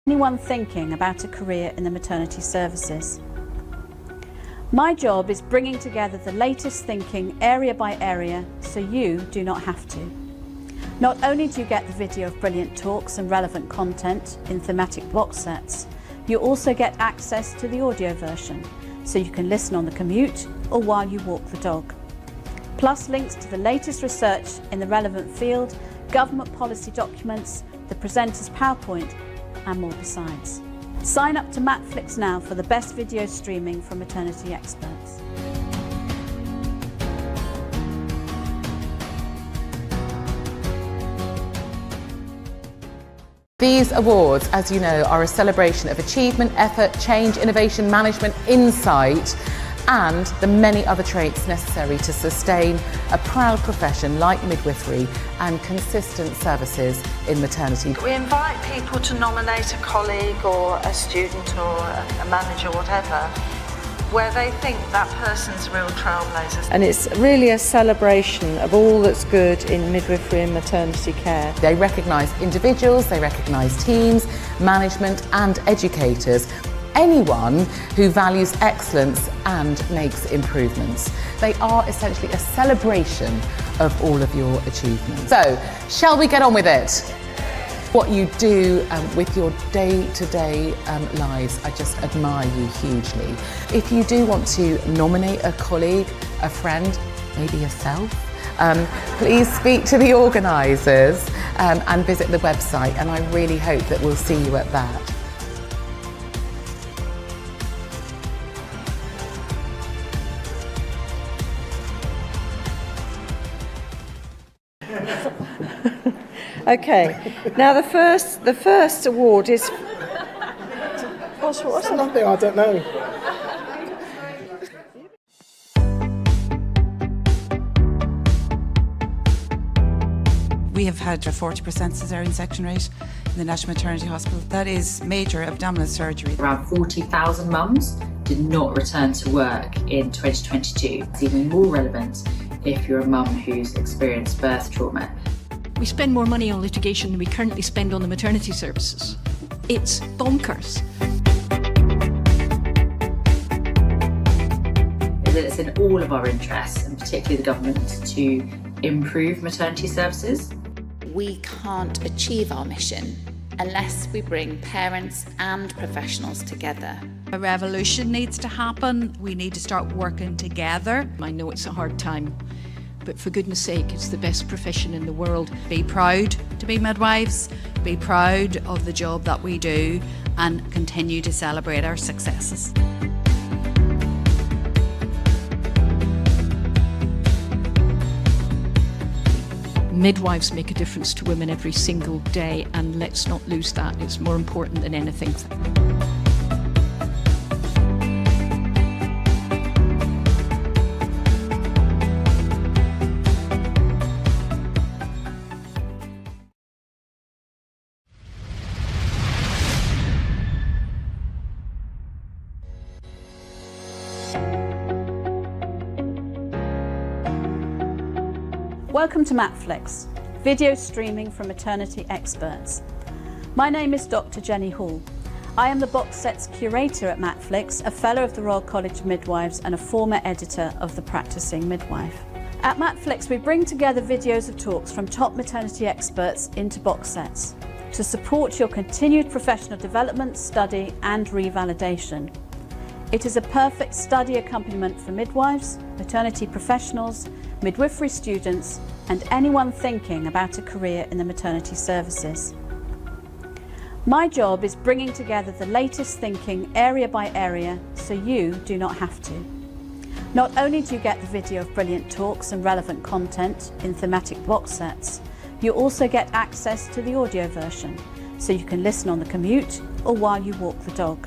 Anyone thinking about a career in the maternity services. My job is bringing together the latest thinking area by area so you do not have to. Not only do you get the video of brilliant talks and relevant content in thematic box sets, you also get access to the audio version so you can listen on the commute or while you walk the dog. Plus links to the latest research in the relevant field, government policy documents, the presenter's PowerPoint and more besides. Sign up to Matflix now for the best video streaming from maternity experts. These awards, as you know, are a celebration of achievement, effort, change, innovation, management, insight, and the many other traits necessary to sustain a proud profession like midwifery and consistent services in maternity. We invite people to nominate a colleague or a student or a manager, whatever, where they think that person's a real trailblazer. And it's really a celebration of all that's good in midwifery and maternity care. They recognise individuals, they recognise teams, management and educators. Anyone who values excellence and makes improvements. They are essentially a celebration of all of your achievements. So, shall we get on with it? What you do with your day-to-day lives, I just admire you hugely. If you do want to nominate a colleague, a friend, maybe yourself, please speak to the organisers and visit the website, and I really hope that we'll see you at that. Okay, now the first award is. What's nothing, I don't know. We have had a 40% caesarean section rate in the National Maternity Hospital. That is major abdominal surgery. Around 40,000 mums did not return to work in 2022. It's even more relevant if you're a mum who's experienced birth trauma. We spend more money on litigation than we currently spend on the maternity services. It's bonkers. It's in all of our interests, and particularly the government, to improve maternity services. We can't achieve our mission unless we bring parents and professionals together. A revolution needs to happen. We need to start working together. I know it's a hard time, but for goodness sake, it's the best profession in the world. Be proud to be midwives, be proud of the job that we do, and continue to celebrate our successes. Midwives make a difference to women every single day, and let's not lose that. It's more important than anything. Welcome to Matflix, video streaming from maternity experts. My name is Dr. Jenny Hall. I am the box sets curator at Matflix, a fellow of the Royal College of Midwives and a former editor of The Practicing Midwife. At Matflix, we bring together videos of talks from top maternity experts into box sets to support your continued professional development, study and revalidation. It is a perfect study accompaniment for midwives, maternity professionals, midwifery students and anyone thinking about a career in the maternity services. My job is bringing together the latest thinking area by area so you do not have to. Not only do you get the video of brilliant talks and relevant content in thematic box sets, you also get access to the audio version so you can listen on the commute or while you walk the dog.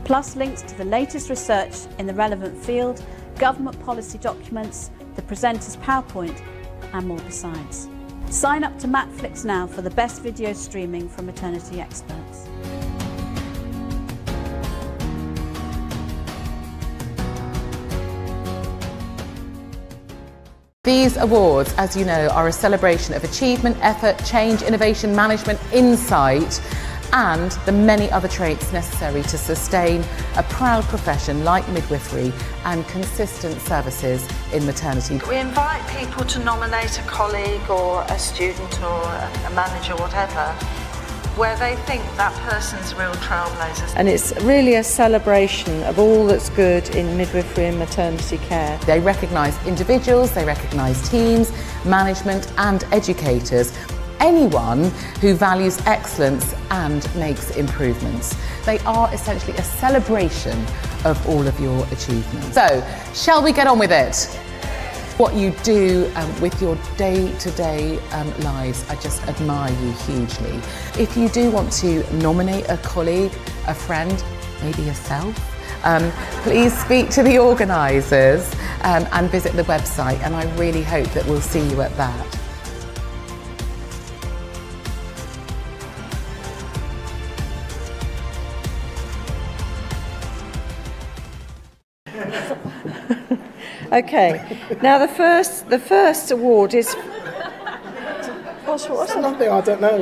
Plus links to the latest research in the relevant field, government policy documents, the presenter's PowerPoint and more besides. Sign up to Matflix now for the best video streaming from maternity experts. These awards, as you know, are a celebration of achievement, effort, change, innovation, management, insight, and the many other traits necessary to sustain a proud profession like midwifery and consistent services in maternity. We invite people to nominate a colleague or a student or a manager, whatever, where they think that person's real trailblazers. And it's really a celebration of all that's good in midwifery and maternity care. They recognise individuals, they recognise teams, management and educators. Anyone who values excellence and makes improvements. They are essentially a celebration of all of your achievements. So, shall we get on with it? What you do with your day-to-day lives, I just admire you hugely. If you do want to nominate a colleague, a friend, maybe yourself, please speak to the organisers and visit the website, and I really hope that we'll see you at that. Okay, now the first award is... What's nothing, I don't know.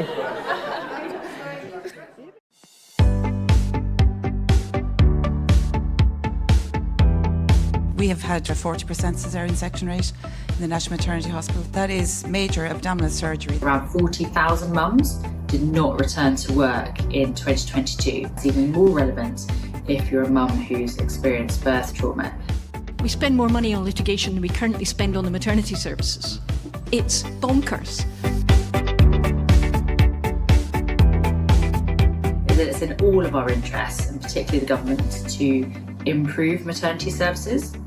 We have had a 40% caesarean section rate in the National Maternity Hospital. That is major abdominal surgery. Around 40,000 mums did not return to work in 2022. It's even more relevant if you're a mum who's experienced birth trauma. We spend more money on litigation than we currently spend on the maternity services. It's bonkers. It's in all of our interests, and particularly the government, to improve maternity services.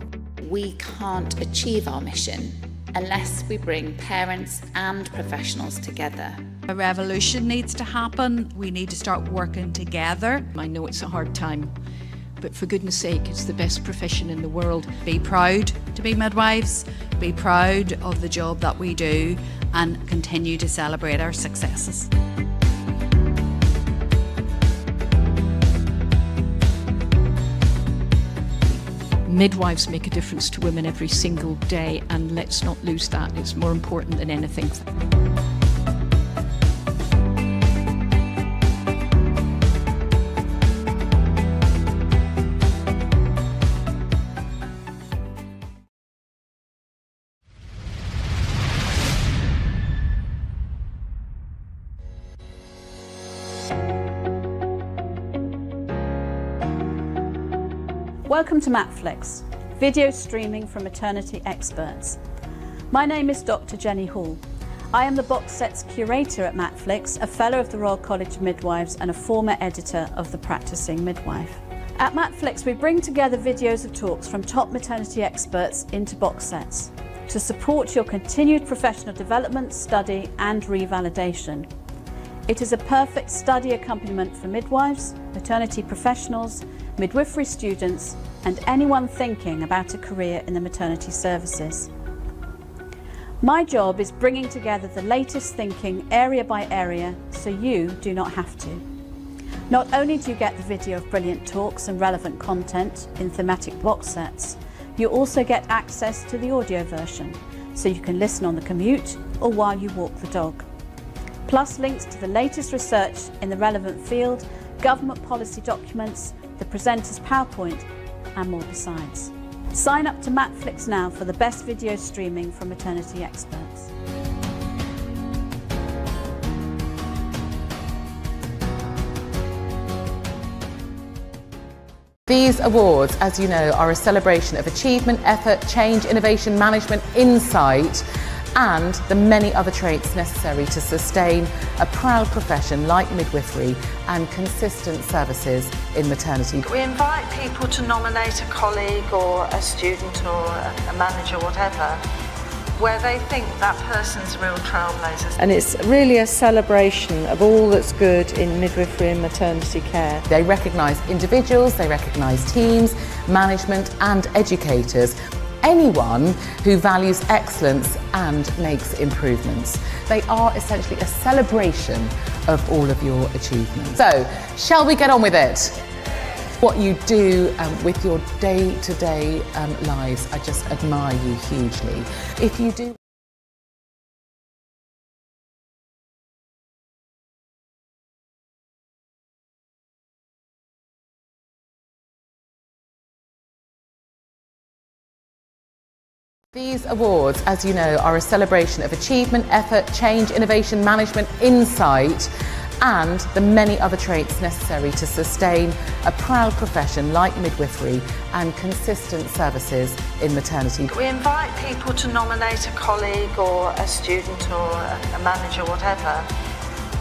We can't achieve our mission unless we bring parents and professionals together. A revolution needs to happen. We need to start working together. I know it's a hard time, but for goodness sake, it's the best profession in the world. Be proud to be midwives, be proud of the job that we do, and continue to celebrate our successes. Midwives make a difference to women every single day, and let's not lose that. It's more important than anything. Welcome to Matflix, video streaming from maternity experts. My name is Dr. Jenny Hall. I am the box set's curator at Matflix, a fellow of the Royal College of Midwives and a former editor of The Practicing Midwife. At Matflix, we bring together videos of talks from top maternity experts into box sets to support your continued professional development, study and revalidation. It is a perfect study accompaniment for midwives, maternity professionals, midwifery students and anyone thinking about a career in the maternity services. My job is bringing together the latest thinking area by area so you do not have to. Not only do you get the video of brilliant talks and relevant content in thematic box sets, you also get access to the audio version so you can listen on the commute or while you walk the dog. Plus links to the latest research in the relevant field, government policy documents, the presenter's PowerPoint and more besides. Sign up to Matflix now for the best video streaming from maternity experts. These awards, as you know, are a celebration of achievement, effort, change, innovation, management, insight and the many other traits necessary to sustain a proud profession like midwifery and consistent services in maternity. We invite people to nominate a colleague or a student or a manager, whatever, where they think that person's real trailblazers. And it's really a celebration of all that's good in midwifery and maternity care. They recognise individuals, they recognise teams, management and educators. Anyone who values excellence and makes improvements. They are essentially a celebration of all of your achievements. So, shall we get on with it? What you do with your day-to-day lives, I just admire you hugely. If you do These awards, as you know, are a celebration of achievement, effort, change, innovation, management, insight, and the many other traits necessary to sustain a proud profession like midwifery and consistent services in maternity. We invite people to nominate a colleague or a student or a manager, whatever,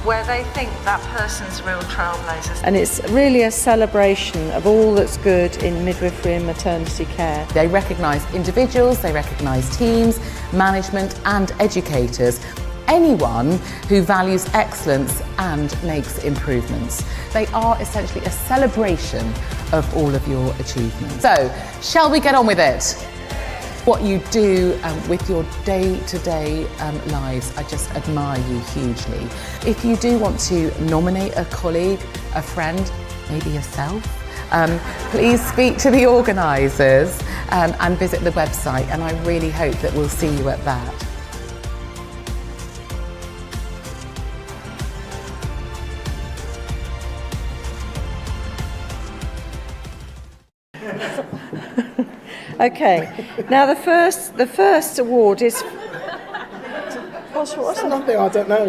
where they think that person's real trailblazers. And it's really a celebration of all that's good in midwifery and maternity care. They recognise individuals, they recognise teams, management and educators. Anyone who values excellence and makes improvements. They are essentially a celebration of all of your achievements. So, shall we get on with it? What you do with your day-to-day lives, I just admire you hugely. If you do want to nominate a colleague, a friend, maybe yourself, please speak to the organisers and visit the website, and I really hope that we'll see you at that. Okay, now the first award is. What's nothing? I don't know.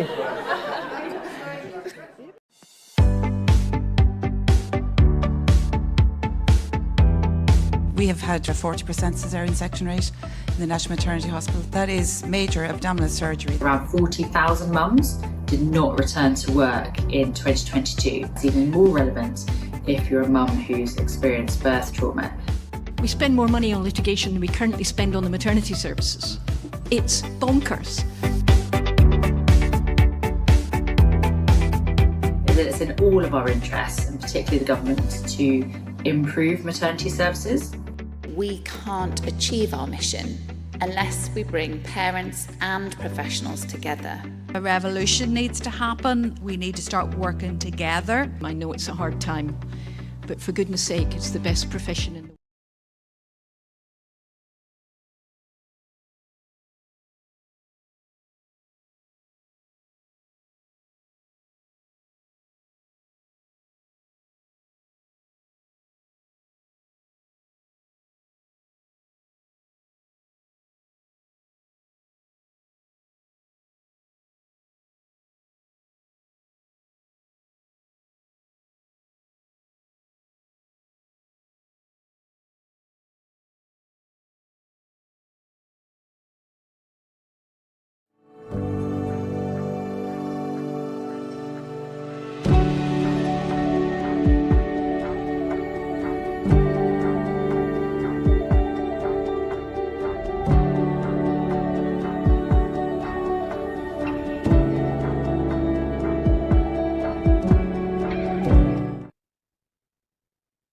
We have had a 40% caesarean section rate in the National Maternity Hospital. That is major abdominal surgery. Around 40,000 mums did not return to work in 2022. It's even more relevant if you're a mum who's experienced birth trauma. We spend more money on litigation than we currently spend on the maternity services. It's bonkers. It's in all of our interests, and particularly the government, to improve maternity services. We can't achieve our mission unless we bring parents and professionals together. A revolution needs to happen. We need to start working together. I know it's a hard time, but for goodness sake, it's the best profession in the world.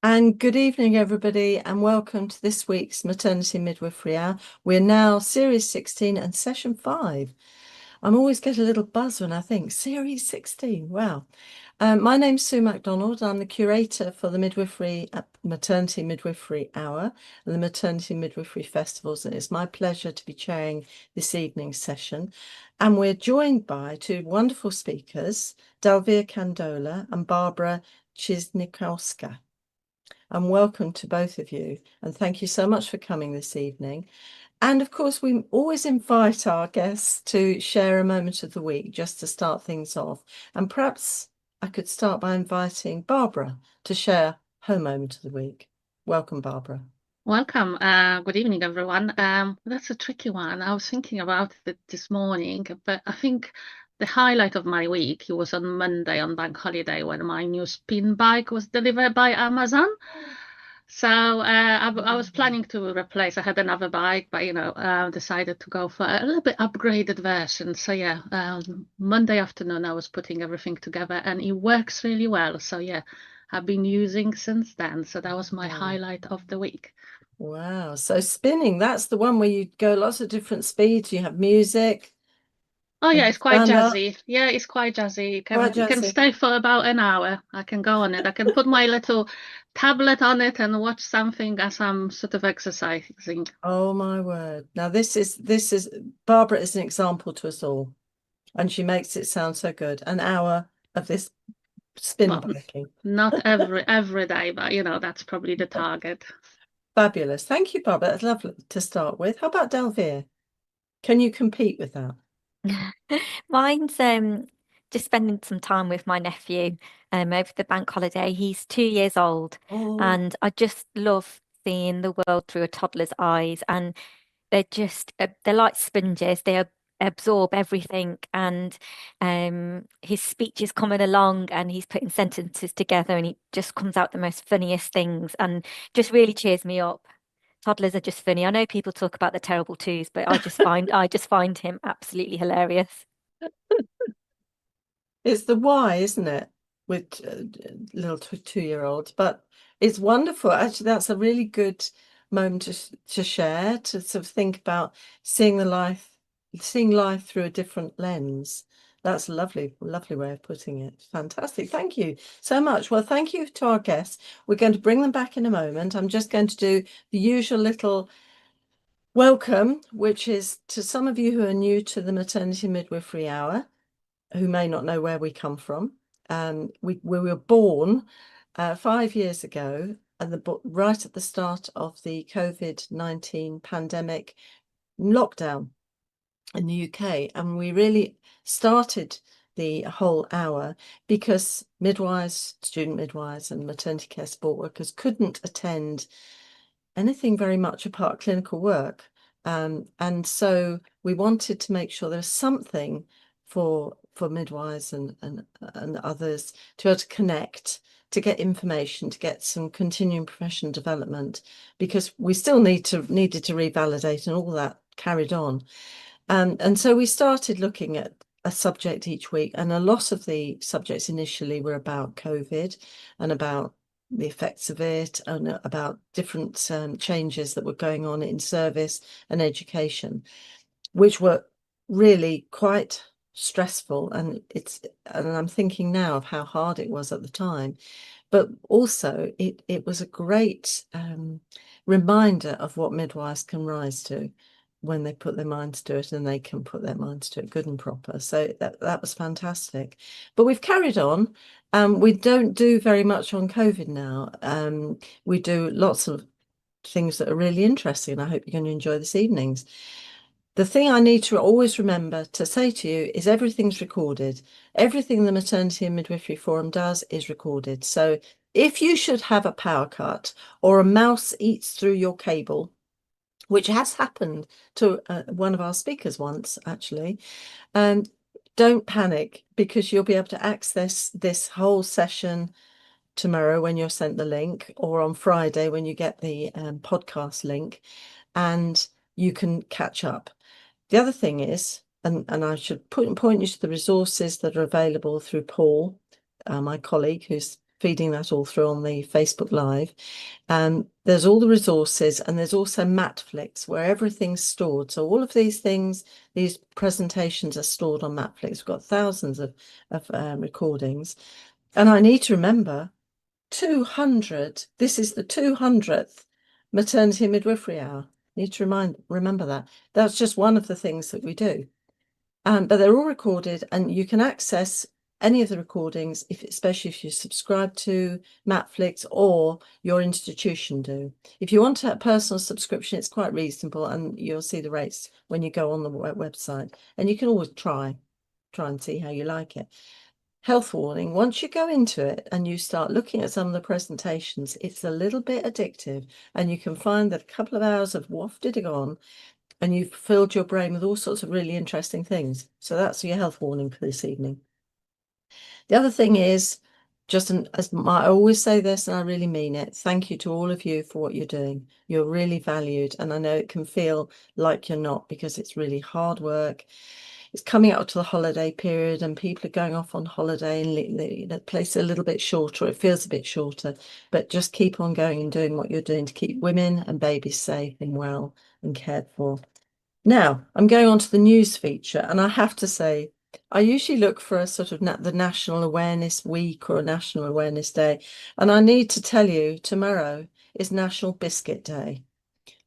And good evening, everybody, and welcome to this week's Maternity Midwifery Hour. We're now Series 16 and Session 5. I always get a little buzz when I think Series 16. Wow. My name's Sue MacDonald. I'm the curator for the Maternity Midwifery Hour and the Maternity Midwifery Festivals, and it's my pleasure to be chairing this evening's session. And we're joined by two wonderful speakers, Dalvia Candola and Barbara Chisnikowska. And welcome to both of you, and thank you so much for coming this evening. And of course, we always invite our guests to share a moment of the week just to start things off. And perhaps I could start by inviting Barbara to share her moment of the week. Welcome, Barbara. Welcome. Good evening, everyone. That's a tricky one. I was thinking about it this morning, but I think the highlight of my week was on Monday on Bank Holiday when my new spin bike was delivered by Amazon. So I was planning to replace. I had another bike, but decided to go for a little bit upgraded version. So yeah, Monday afternoon I was putting everything together, and it works really well. So yeah, I've been using since then. So that was my highlight of the week. Wow. So spinning, that's the one where you go lots of different speeds. You have music. Oh yeah, it's quite jazzy. Yeah, it's quite jazzy. You can stay for about an hour. I can go on it. I can put my little tablet on it and watch something as I'm sort of exercising. Oh my word. Now this is Barbara is an example to us all. And she makes it sound so good. An hour of this spin biking. Not every day, but that's probably the target. Fabulous. Thank you, Barbara. That's lovely to start with. How about Delvere? Can you compete with that? Mine's just spending some time with my nephew over the bank holiday. He's 2 years old, Oh, and I just love seeing the world through a toddler's eyes. And they're just they're like sponges. They absorb everything, and his speech is coming along, and he's putting sentences together, and he just comes out the most funniest things, and just really cheers me up. Toddlers are just funny. I know people talk about the terrible twos, but I just find him absolutely hilarious. it's the why, isn't it? With little 2-year-olds, but it's wonderful. Actually, that's a really good moment to share, to sort of think about seeing life through a different lens. That's a lovely way of putting it. Fantastic. Thank you so much. Well, thank you to our guests. We're going to bring them back in a moment. I'm just going to do the usual little welcome, which is to some of you who are new to the Maternity Midwifery Hour, who may not know where we come from. We were born 5 years ago, and right at the start of the COVID-19 pandemic lockdown in the UK, and we really started the whole hour because midwives, student midwives, and maternity care support workers couldn't attend anything very much apart clinical work. And so we wanted to make sure there was something for midwives and others to be able to connect, to get information, to get some continuing professional development, because we still needed to revalidate, and all that carried on. And so we started looking at a subject each week, and a lot of the subjects initially were about COVID and about the effects of it, and about different changes that were going on in service and education, which were really quite stressful. And I'm thinking now of how hard it was at the time, but also it was a great reminder of what midwives can rise to when they put their minds to it, and they can put their minds to it good and proper. So that was fantastic. But we've carried on. We don't do very much on COVID now. We do lots of things that are really interesting, and I hope you're going to enjoy this evening's. The thing I need to always remember to say to you is everything's recorded. Everything the Maternity and Midwifery Forum does is recorded. So if you should have a power cut, or a mouse eats through your cable, which has happened to one of our speakers once, actually, don't panic, because you'll be able to access this whole session tomorrow when you're sent the link, or on Friday when you get the podcast link, and you can catch up. The other thing is, and I should point you to the resources that are available through Paul, my colleague, who's feeding that all through on the Facebook Live. There's all the resources, and there's also Matflix, where everything's stored. So all of these things, these presentations are stored on Matflix. We've got thousands of recordings. And I need to remember 200. This is the 200th Maternity and Midwifery Hour. Need to remember that. That's just one of the things that we do. But they're all recorded, and you can access any of the recordings, especially if you subscribe to Matflix or your institution do. If you want a personal subscription, it's quite reasonable, and you'll see the rates when you go on the website. And you can always try and see how you like it. Health warning, once you go into it and you start looking at some of the presentations, it's a little bit addictive, and you can find that a couple of hours have wafted on, and you've filled your brain with all sorts of really interesting things. So that's your health warning for this evening. The other thing is, I always say this, and I really mean it, thank you to all of you for what you're doing. You're really valued, and I know it can feel like you're not, because it's really hard work. It's coming out to the holiday period, and people are going off on holiday, and the place a little bit shorter. It feels a bit shorter, but just keep on going and doing what you're doing to keep women and babies safe and well and cared for. Now, I'm going on to the news feature, and I have to say, I usually look for a sort of the National Awareness Week or a National Awareness Day, and I need to tell you, tomorrow is National Biscuit Day.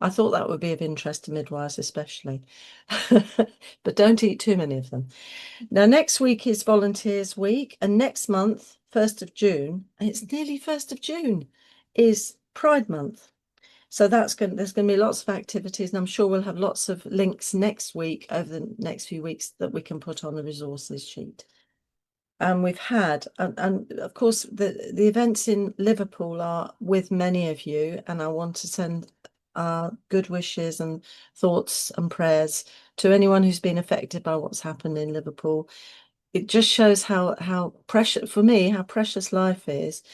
I thought that would be of interest to midwives especially, but don't eat too many of them. Now, next week is Volunteers Week, and next month, 1st of June, and it's nearly 1st of June, is Pride Month. So there's going to be lots of activities, and I'm sure we'll have lots of links next week, over the next few weeks, that we can put on the resources sheet. And we've had, and of course, the events in Liverpool are with many of you, and I want to send good wishes and thoughts and prayers to anyone who's been affected by what's happened in Liverpool. It just shows how precious, for me, how precious life is.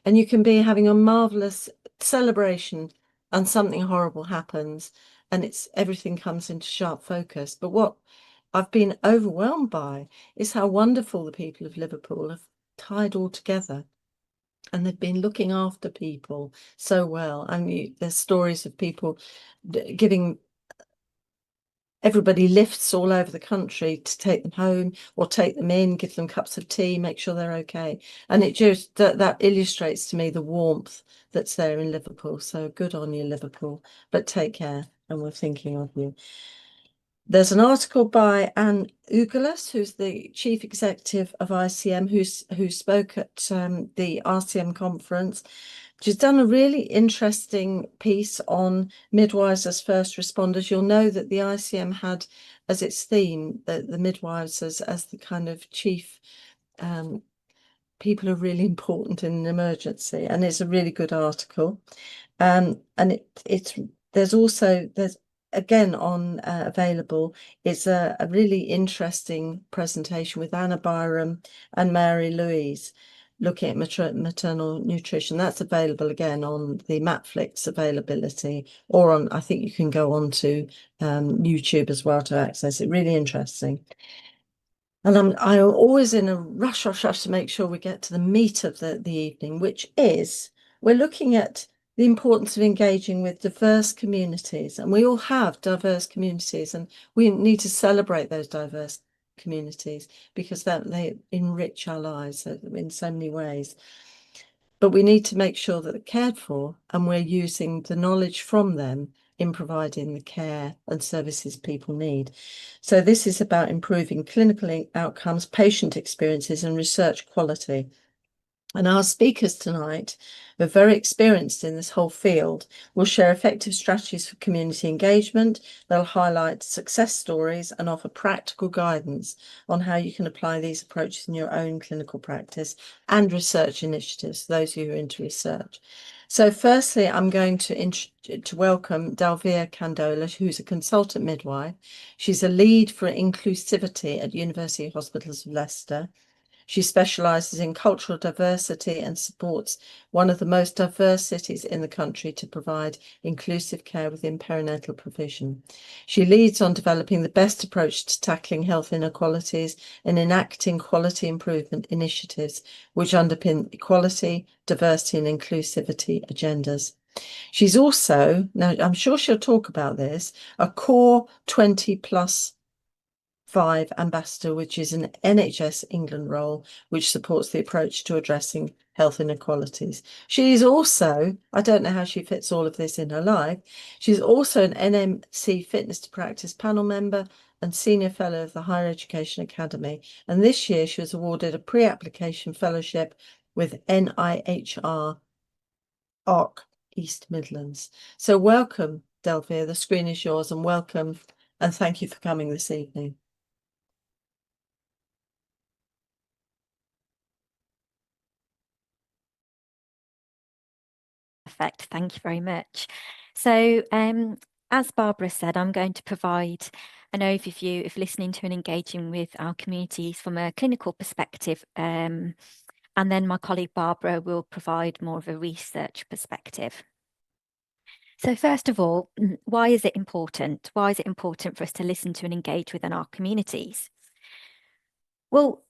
And you can be having a marvelous celebration and something horrible happens, and everything comes into sharp focus. But what I've been overwhelmed by is how wonderful the people of Liverpool have tied all together, and they've been looking after people so well. I mean, there's stories of people giving everybody lifts all over the country to take them home or take them in, give them cups of tea, make sure they're okay. And it just that illustrates to me the warmth that's there in Liverpool. So good on you, Liverpool. But take care, and we're thinking of you. There's an article by Anne Ugelis, who's the chief executive of ICM, who spoke at the RCM conference. She's done a really interesting piece on midwives as first responders. You'll know that the ICM had as its theme the midwives as the kind of chief people who are really important in an emergency, and it's a really good article. And there's again on available, it's a really interesting presentation with Anna Byram and Mary Louise looking at maternal nutrition. That's available again on the Matflix availability, or on, I think you can go on to YouTube as well to access it. Really interesting. And I'm always in a rush to make sure we get to the meat of the evening, which is we're looking at the importance of engaging with diverse communities. And we all have diverse communities, and we need to celebrate those diverse communities because they enrich our lives in so many ways. But we need to make sure that they're cared for, and we're using the knowledge from them in providing the care and services people need. So this is about improving clinical outcomes, patient experiences, and research quality. And our speakers tonight, who are very experienced in this whole field, will share effective strategies for community engagement. They'll highlight success stories and offer practical guidance on how you can apply these approaches in your own clinical practice and research initiatives, those who are into research. So firstly, I'm going to welcome Dalvia Candola, who's a consultant midwife. She's a lead for inclusivity at University Hospitals of Leicester. She specialises in cultural diversity and supports one of the most diverse cities in the country to provide inclusive care within perinatal provision. She leads on developing the best approach to tackling health inequalities and enacting quality improvement initiatives which underpin equality, diversity and inclusivity agendas. She's also, now I'm sure she'll talk about this, a core 20+5 ambassador, which is an NHS England role, which supports the approach to addressing health inequalities. She's also, I don't know how she fits all of this in her life, she's also an NMC Fitness to Practice panel member and senior fellow of the Higher Education Academy. And this year she was awarded a pre-application fellowship with NIHR ARC East Midlands. So welcome, Delvia, the screen is yours, and welcome and thank you for coming this evening. Perfect. Thank you very much. So as Barbara said, I'm going to provide an overview of listening to and engaging with our communities from a clinical perspective. And then my colleague Barbara will provide more of a research perspective. So first of all, why is it important? Why is it important for us to listen to and engage within our communities? Well,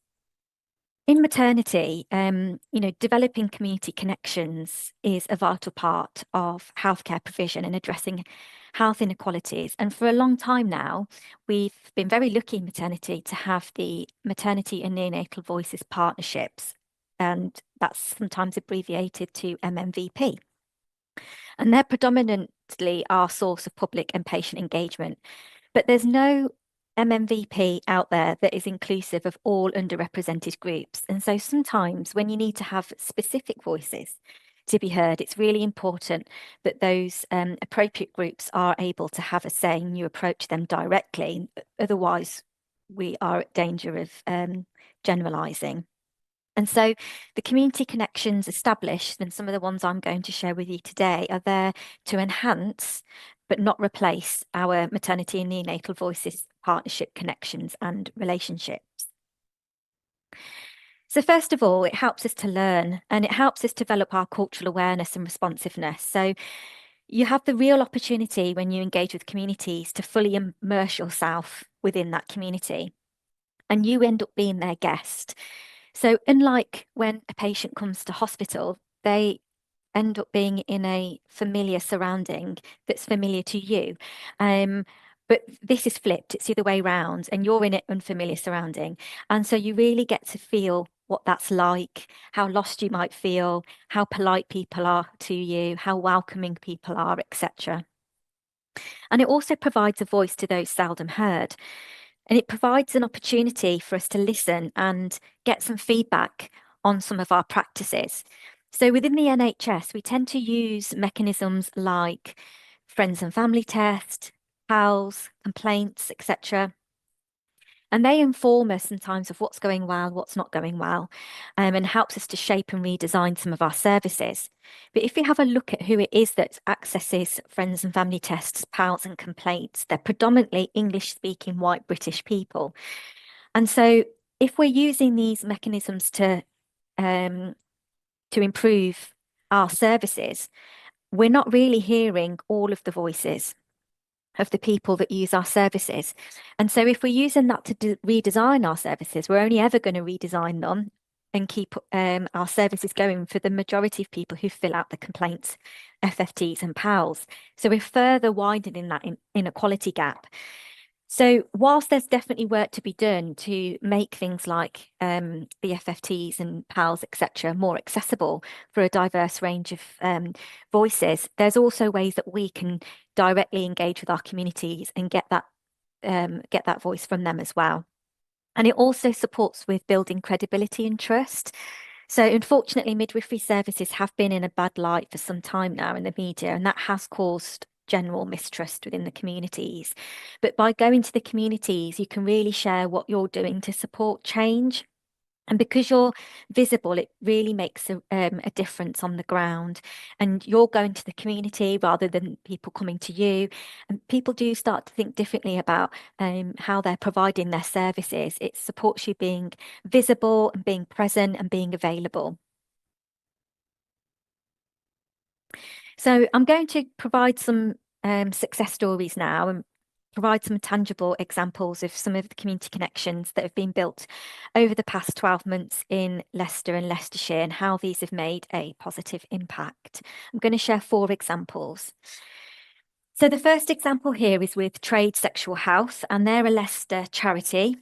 in maternity, developing community connections is a vital part of healthcare provision and addressing health inequalities. And for a long time now, we've been very lucky in maternity to have the Maternity and Neonatal Voices partnerships, and that's sometimes abbreviated to MMVP. And they're predominantly our source of public and patient engagement. But there's no MMVP out there that is inclusive of all underrepresented groups. And so sometimes when you need to have specific voices to be heard. It's really important that those appropriate groups are able to have a say and you approach them directly. Otherwise, we are at danger of generalising. And so the community connections established, and some of the ones I'm going to share with you today, are there to enhance but not replace our maternity and neonatal voices, partnership connections and relationships. So first of all, it helps us to learn and it helps us develop our cultural awareness and responsiveness. So you have the real opportunity when you engage with communities to fully immerse yourself within that community, and you end up being their guest. So unlike when a patient comes to hospital, they end up being in a familiar surrounding that's familiar to you. But this is flipped, it's the other way around, and you're in an unfamiliar surrounding. And so you really get to feel what that's like, how lost you might feel, how polite people are to you, how welcoming people are, etc. And it also provides a voice to those seldom heard. And it provides an opportunity for us to listen and get some feedback on some of our practices. So within the NHS, we tend to use mechanisms like friends and family test, PALS, complaints, etc. And they inform us sometimes of what's going well, what's not going well, and helps us to shape and redesign some of our services. But if you have a look at who it is that accesses friends and family tests, PALS and complaints, they're predominantly English-speaking white British people. And so if we're using these mechanisms to improve our services, we're not really hearing all of the voices of the people that use our services. And so if we're using that to redesign our services, we're only ever going to redesign them and keep our services going for the majority of people who fill out the complaints, FFTs and PALS. So we're further widening that inequality gap. So whilst there's definitely work to be done to make things like the FFTs and PALS, etc., more accessible for a diverse range of voices, there's also ways that we can directly engage with our communities and get that voice from them as well. And it also supports with building credibility and trust. So unfortunately, midwifery services have been in a bad light for some time now in the media, and that has caused general mistrust within the communities. But by going to the communities, you can really share what you're doing to support change. And because you're visible, it really makes a difference on the ground. And you're going to the community rather than people coming to you. And people do start to think differently about how they're providing their services. It supports you being visible and being present and being available. So I'm going to provide some success stories now and provide some tangible examples of some of the community connections that have been built over the past 12 months in Leicester and Leicestershire and how these have made a positive impact. I'm going to share 4 examples. So the first example here is with Trade Sexual Health, and they're a Leicester charity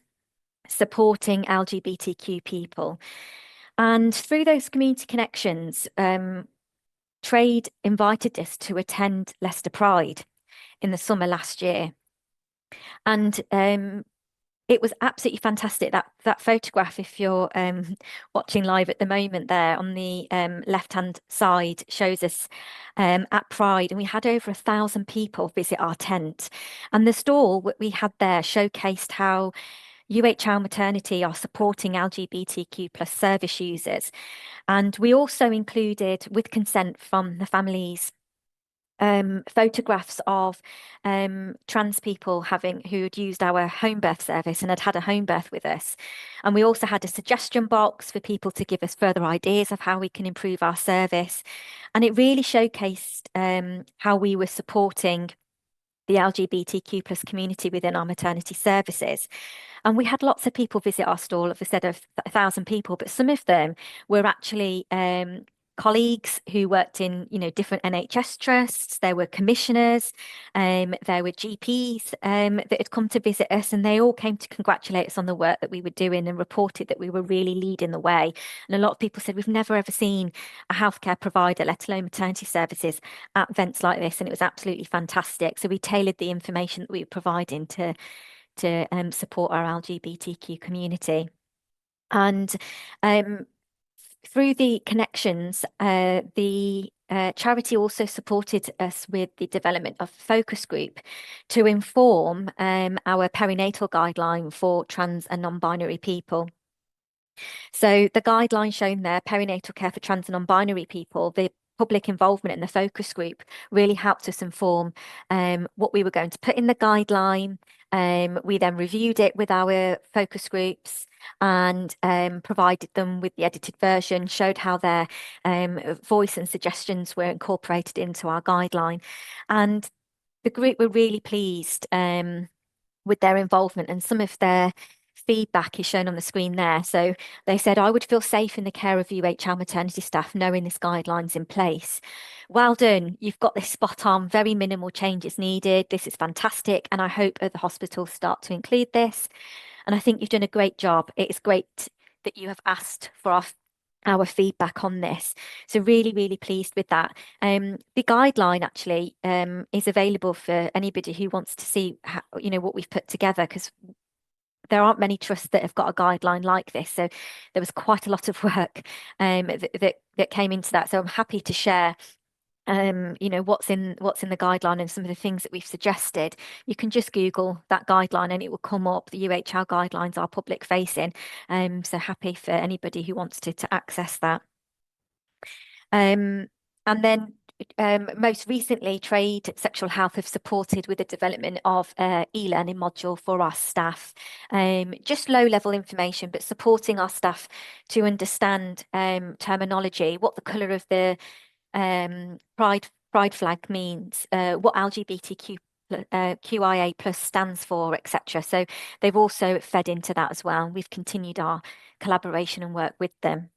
supporting LGBTQ people. And through those community connections, Trade invited us to attend Leicester Pride in the summer last year. And it was absolutely fantastic. That photograph, if you're watching live at the moment there on the left-hand side, shows us at Pride, and we had over 1,000 people visit our tent. And the stall that we had there showcased how UHL Maternity are supporting LGBTQ plus service users. And we also included, with consent from the families, photographs of trans people who had used our home birth service and had had a home birth with us. And we also had a suggestion box for people to give us further ideas of how we can improve our service. And it really showcased how we were supporting the LGBTQ plus community within our maternity services. And we had lots of people visit our stall, as I said, of 1,000 people, but some of them were actually colleagues who worked in, different NHS trusts. There were commissioners, there were GPs that had come to visit us, and they all came to congratulate us on the work that we were doing and reported that we were really leading the way. And a lot of people said, we've never ever seen a healthcare provider, let alone maternity services, at events like this, and it was absolutely fantastic. So we tailored the information that we were providing to support our LGBTQ community. And through the connections, the charity also supported us with the development of a focus group to inform our perinatal guideline for trans and non-binary people. So the guideline shown there, perinatal care for trans and non-binary people, the public involvement in the focus group really helped us inform what we were going to put in the guideline. We then reviewed it with our focus groups and provided them with the edited version, showed how their voice and suggestions were incorporated into our guideline. And the group were really pleased with their involvement, and some of their feedback is shown on the screen there. So they said, I would feel safe in the care of UHL maternity staff knowing this guideline's in place. Well done, you've got this spot on, very minimal changes needed. This is fantastic, and I hope other hospitals start to include this. And I think you've done a great job. It is great that you have asked for our feedback on this. So really, really pleased with that. The guideline actually is available for anybody who wants to see how, what we've put together, because there aren't many trusts that have got a guideline like this. So there was quite a lot of work that came into that. So I'm happy to share what's in the guideline and some of the things that we've suggested. You can just Google that guideline and it will come up. The UHL guidelines are public facing. So happy for anybody who wants to access that. And then most recently, Trade Sexual Health have supported with the development of e-learning module for our staff. Just low-level information, but supporting our staff to understand terminology, what the colour of the pride flag means, what LGBTQ QIA plus stands for, etc. So they've also fed into that as well. We've continued our collaboration and work with them.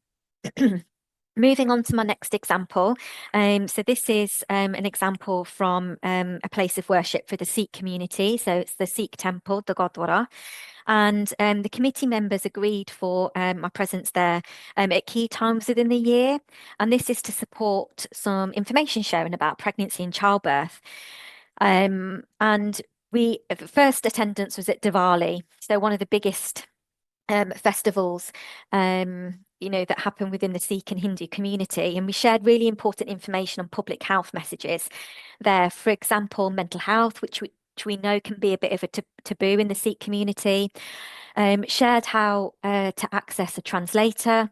Moving on to my next example. So this is an example from a place of worship for the Sikh community. So it's the Sikh temple, the Gurdwara. And the committee members agreed for my presence there at key times within the year. And this is to support some information sharing about pregnancy and childbirth. And first attendance was at Diwali, so one of the biggest festivals that happen within the Sikh and Hindu community, and we shared really important information on public health messages there. For example, mental health, which we know can be a bit of a taboo in the Sikh community. Shared how to access a translator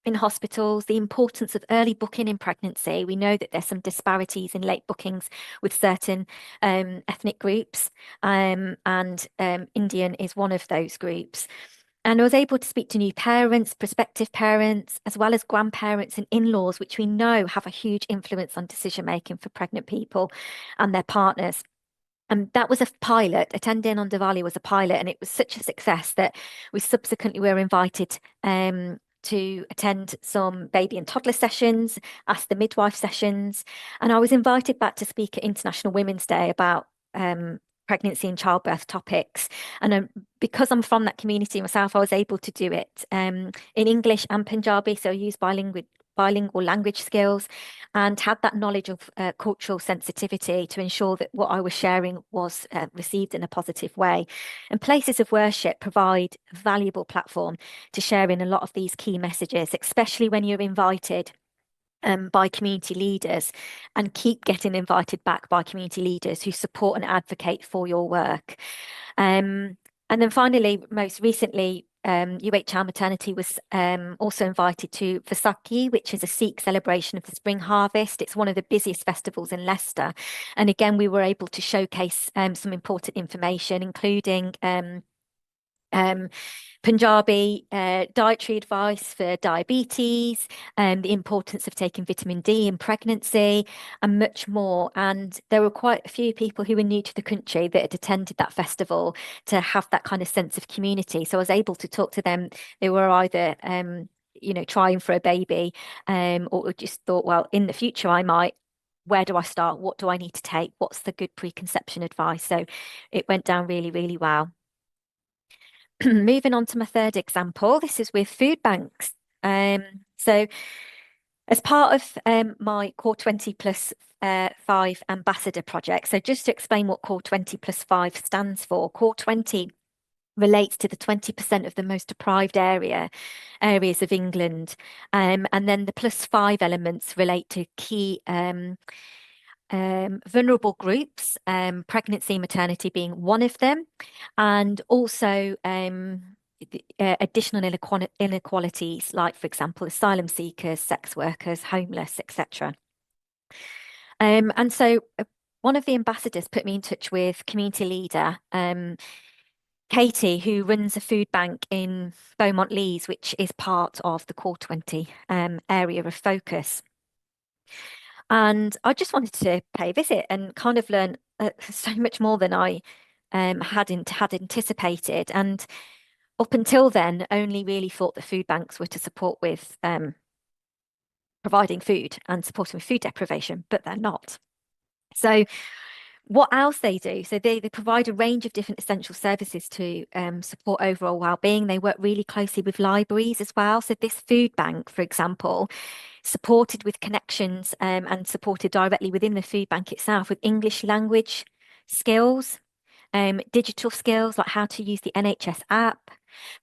in hospitals, the importance of early booking in pregnancy. We know that there's some disparities in late bookings with certain ethnic groups, and Indian is one of those groups. And I was able to speak to new parents, prospective parents, as well as grandparents and in-laws, which we know have a huge influence on decision-making for pregnant people and their partners. And that was a pilot. Attending on Diwali was a pilot, and it was such a success that we subsequently were invited to attend some baby and toddler sessions, ask the midwife sessions, and I was invited back to speak at International Women's Day about pregnancy and childbirth topics. And because I'm from that community myself, I was able to do it in English and Punjabi, so I used bilingual language skills and had that knowledge of cultural sensitivity to ensure that what I was sharing was received in a positive way. And places of worship provide a valuable platform to share in a lot of these key messages, especially when you're invited by community leaders, and keep getting invited back by community leaders who support and advocate for your work. And then finally, most recently, UHL Maternity was also invited to Vaisakhi, which is a Sikh celebration of the spring harvest. It's one of the busiest festivals in Leicester. And again, we were able to showcase some important information, including Punjabi dietary advice for diabetes, the importance of taking vitamin D in pregnancy, and much more. And there were quite a few people who were new to the country that had attended that festival to have that kind of sense of community. So I was able to talk to them. They were either trying for a baby, or just thought, well, in the future I might. Where do I start? What do I need to take? What's the good preconception advice? So it went down really, really well. Moving on to my third example, this is with food banks. So as part of my Core 20 plus 5 ambassador project, so just to explain what Core 20 plus 5 stands for, Core 20 relates to the 20% of the most deprived areas of England. And then the +5 elements relate to key vulnerable groups, pregnancy and maternity being one of them, and also additional inequalities, like, for example, asylum seekers, sex workers, homeless, etc. And so one of the ambassadors put me in touch with community leader Katie, who runs a food bank in Beaumont Leys, which is part of the Core 20 area of focus. And I just wanted to pay a visit and kind of learn so much more than I had anticipated. And up until then, only really thought the food banks were to support with providing food and supporting with food deprivation, but they're not. So what else they do? So they provide a range of different essential services to support overall well-being. They work really closely with libraries as well. So this food bank, for example, supported with connections and supported directly within the food bank itself with English language skills, digital skills like how to use the NHS app,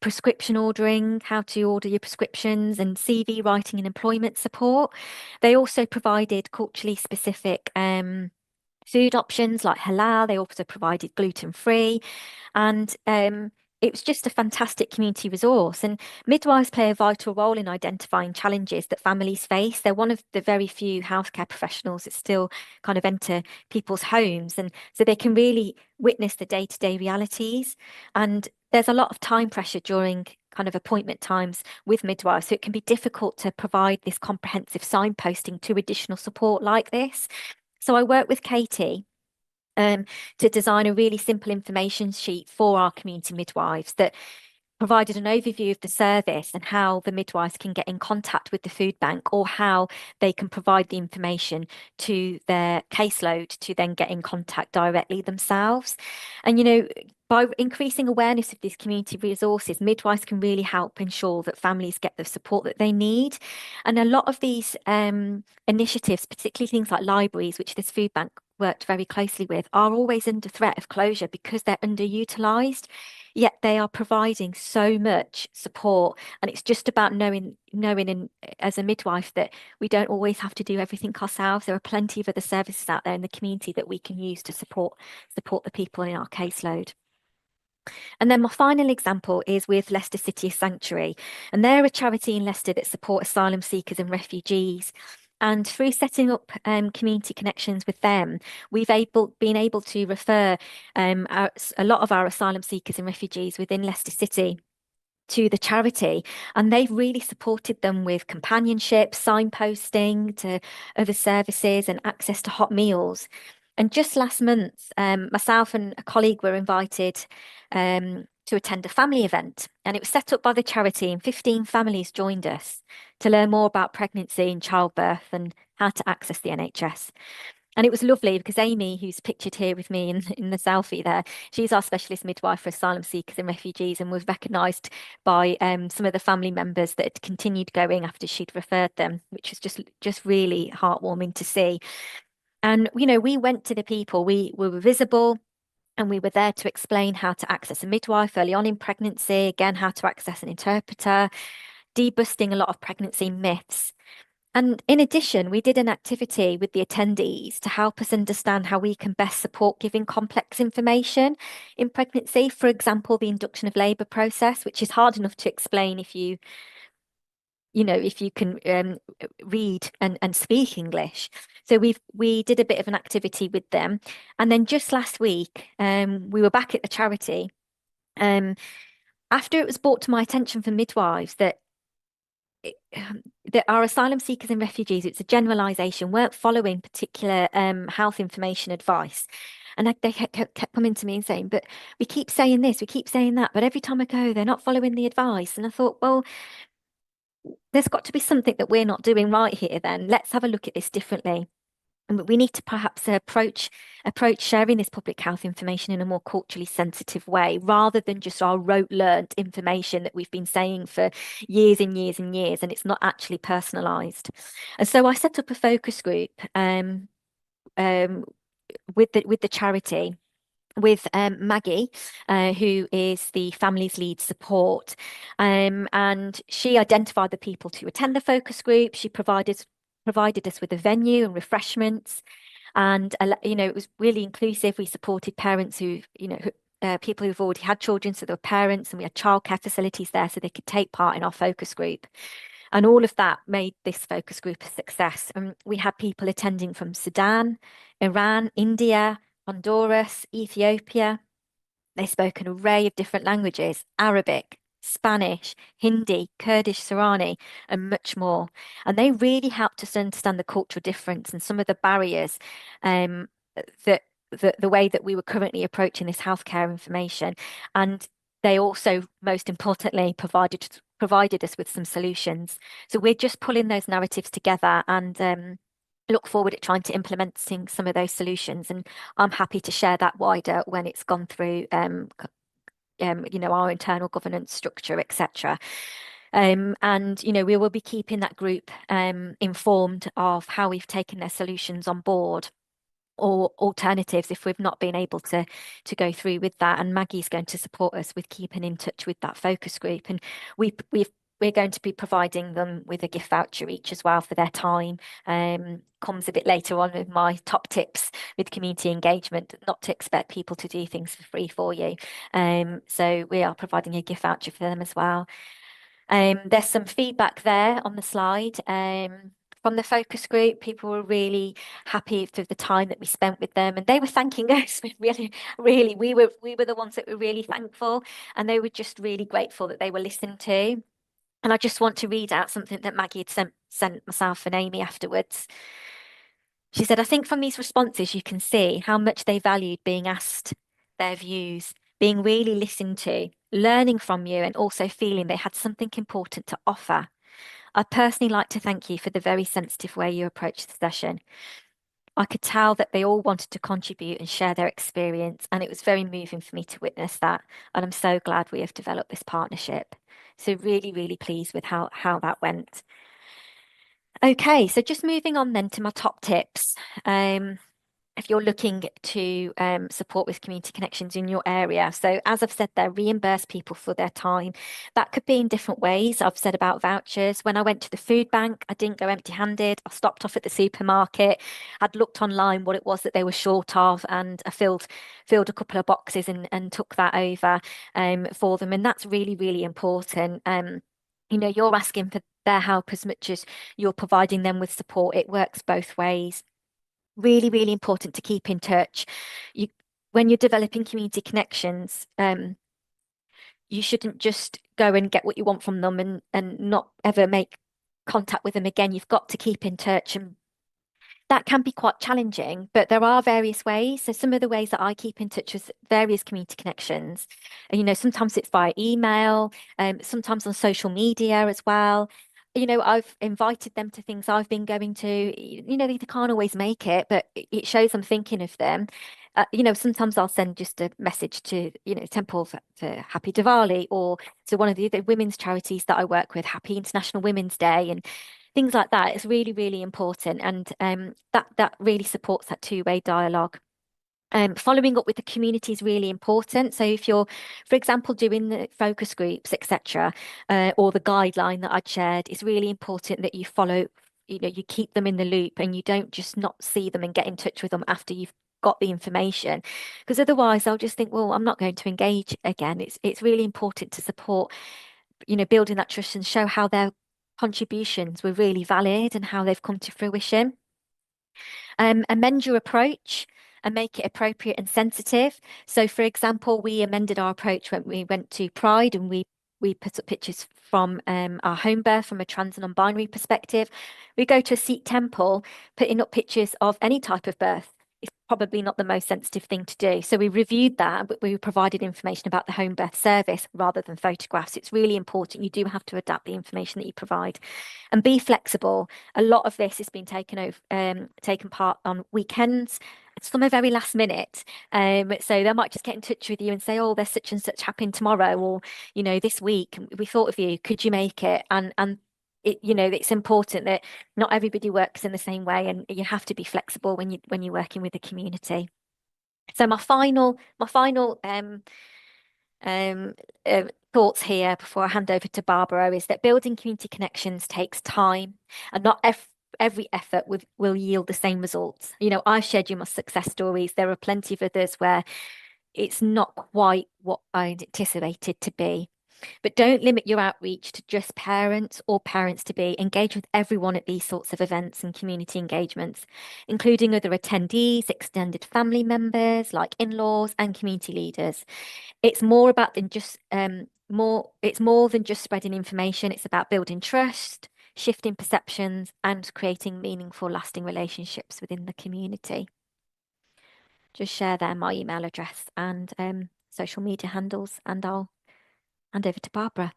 prescription ordering, how to order your prescriptions, and CV writing and employment support. They also provided culturally specific food options like halal. They also provided gluten-free, and it was just a fantastic community resource. And midwives play a vital role in identifying challenges that families face. They're one of the very few healthcare professionals that still kind of enter people's homes, and so they can really witness the day-to-day realities. And there's a lot of time pressure during kind of appointment times with midwives, so it can be difficult to provide this comprehensive signposting to additional support like this. So I worked with Katie to design a really simple information sheet for our community midwives that provided an overview of the service and how the midwives can get in contact with the food bank, or how they can provide the information to their caseload to then get in contact directly themselves. And, you know, by increasing awareness of these community resources, midwives can really help ensure that families get the support that they need. And a lot of these initiatives, particularly things like libraries, which this food bank worked very closely with, are always under threat of closure because they're underutilised. Yet they are providing so much support, and it's just about knowing as a midwife that we don't always have to do everything ourselves. There are plenty of other services out there in the community that we can use to support the people in our caseload. And then my final example is with Leicester City Sanctuary, and they're a charity in Leicester that support asylum seekers and refugees. And through setting up community connections with them, we've been able to refer a lot of our asylum seekers and refugees within Leicester City to the charity, and they've really supported them with companionship, signposting to other services, and access to hot meals. And just last month, myself and a colleague were invited to attend a family event, and it was set up by the charity, and 15 families joined us to learn more about pregnancy and childbirth and how to access the NHS. And it was lovely because Amy, who's pictured here with me in the selfie there, she's our specialist midwife for asylum seekers and refugees, and was recognised by some of the family members that had continued going after she'd referred them, which was just really heartwarming to see. And, you know, we went to the people, we were visible, and we were there to explain how to access a midwife early on in pregnancy, again, how to access an interpreter, debusting a lot of pregnancy myths. And in addition, we did an activity with the attendees to help us understand how we can best support giving complex information in pregnancy. For example, the induction of labour process, which is hard enough to explain if you can read and speak English. So we did a bit of an activity with them. And then just last week, we were back at the charity. After it was brought to my attention from midwives that our asylum seekers and refugees, it's a generalisation, weren't following particular health information advice. And they kept coming to me and saying, but we keep saying this, we keep saying that, but every time I go, they're not following the advice. And I thought, well, there's got to be something that we're not doing right here then. Let's have a look at this differently. And we need to perhaps approach sharing this public health information in a more culturally sensitive way, rather than just our rote learnt information that we've been saying for years and years and years, and it's not actually personalised. And so I set up a focus group with the charity. with Maggie, who is the family's lead support. And she identified the people to attend the focus group. She provided us with a venue and refreshments. And, it was really inclusive. We supported parents who, people who've already had children, so there were parents, and we had childcare facilities there so they could take part in our focus group. And all of that made this focus group a success. And we had people attending from Sudan, Iran, India, Honduras, Ethiopia. They spoke an array of different languages: Arabic, Spanish, Hindi, Kurdish, Sorani, and much more. And they really helped us understand the cultural difference and some of the barriers that the way that we were currently approaching this healthcare information. And they also, most importantly, provided us with some solutions. So we're just pulling those narratives together and look forward at trying to implementing some of those solutions. And I'm happy to share that wider when it's gone through our internal governance structure, etc. And we will be keeping that group informed of how we've taken their solutions on board, or alternatives if we've not been able to go through with that. And Maggie's going to support us with keeping in touch with that focus group. And we're going to be providing them with a gift voucher each as well for their time. Comes a bit later on with my top tips with community engagement, not to expect people to do things for free for you. So we are providing a gift voucher for them as well. There's some feedback there on the slide. From the focus group, people were really happy through the time that we spent with them, and they were thanking us. Really, we were the ones that were really thankful, and they were just really grateful that they were listened to. And I just want to read out something that Maggie had sent myself and Amy afterwards. She said, "I think from these responses, you can see how much they valued being asked their views, being really listened to, learning from you, and also feeling they had something important to offer. I'd personally like to thank you for the very sensitive way you approached the session. I could tell that they all wanted to contribute and share their experience, and it was very moving for me to witness that. And I'm so glad we have developed this partnership." So really, really pleased with how that went. Okay, so just moving on then to my top tips. If you're looking to support with community connections in your area. So as I've said there, reimburse people for their time. That could be in different ways. I've said about vouchers. When I went to the food bank, I didn't go empty-handed. I stopped off at the supermarket. I'd looked online what it was that they were short of, and I filled a couple of boxes and took that over for them. And that's really, really important. You're asking for their help as much as you're providing them with support. It works both ways. Really, really important to keep in touch. When you're developing community connections, you shouldn't just go and get what you want from them and not ever make contact with them again. You've got to keep in touch, and that can be quite challenging, but there are various ways. So some of the ways that I keep in touch with various community connections, sometimes it's via email, sometimes on social media as well. I've invited them to things I've been going to. They can't always make it, but it shows I'm thinking of them. Sometimes I'll send just a message to, Temple for Happy Diwali, or to one of the women's charities that I work with, Happy International Women's Day, and things like that. It's really, really important, and that really supports that two-way dialogue. Following up with the community is really important. So if you're, for example, doing the focus groups, etc., or the guideline that I'd shared, it's really important that you follow, you keep them in the loop, and you don't just not see them and get in touch with them after you've got the information, because otherwise they'll just think, well, I'm not going to engage again. It's really important to support, building that trust and show how their contributions were really valid and how they've come to fruition. Amend your approach and make it appropriate and sensitive. So, for example, we amended our approach when we went to Pride, and we put up pictures from our home birth from a trans and non-binary perspective. We go to a Sikh temple, putting up pictures of any type of birth is probably not the most sensitive thing to do. So we reviewed that, but we provided information about the home birth service rather than photographs. It's really important. You do have to adapt the information that you provide, and be flexible. A lot of this has been taken part on weekends. Some are very last minute. So they might just get in touch with you and say, oh, there's such and such happening tomorrow, or, this week, we thought of you, could you make it? And it's important that not everybody works in the same way, and you have to be flexible when you're working with the community. So my final thoughts here before I hand over to Barbara is that building community connections takes time, and not every effort will yield the same results. You know, I've shared you my success stories. There are plenty of others where it's not quite what I'd anticipated to be. But don't limit your outreach to just parents or parents-to-be. Engage with everyone at these sorts of events and community engagements, including other attendees, extended family members like in-laws and community leaders. It's more about than just it's more than just spreading information. It's about building trust, shifting perceptions, and creating meaningful, lasting relationships within the community. Just share there my email address and social media handles, and I'll hand over to Barbara.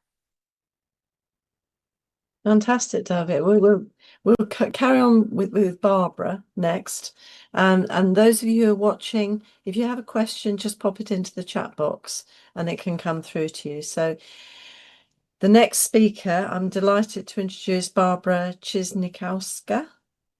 Fantastic, David. We'll carry on with Barbara next. And those of you who are watching, if you have a question, just pop it into the chat box and it can come through to you. So the next speaker, I'm delighted to introduce Barbara Chisnikowska,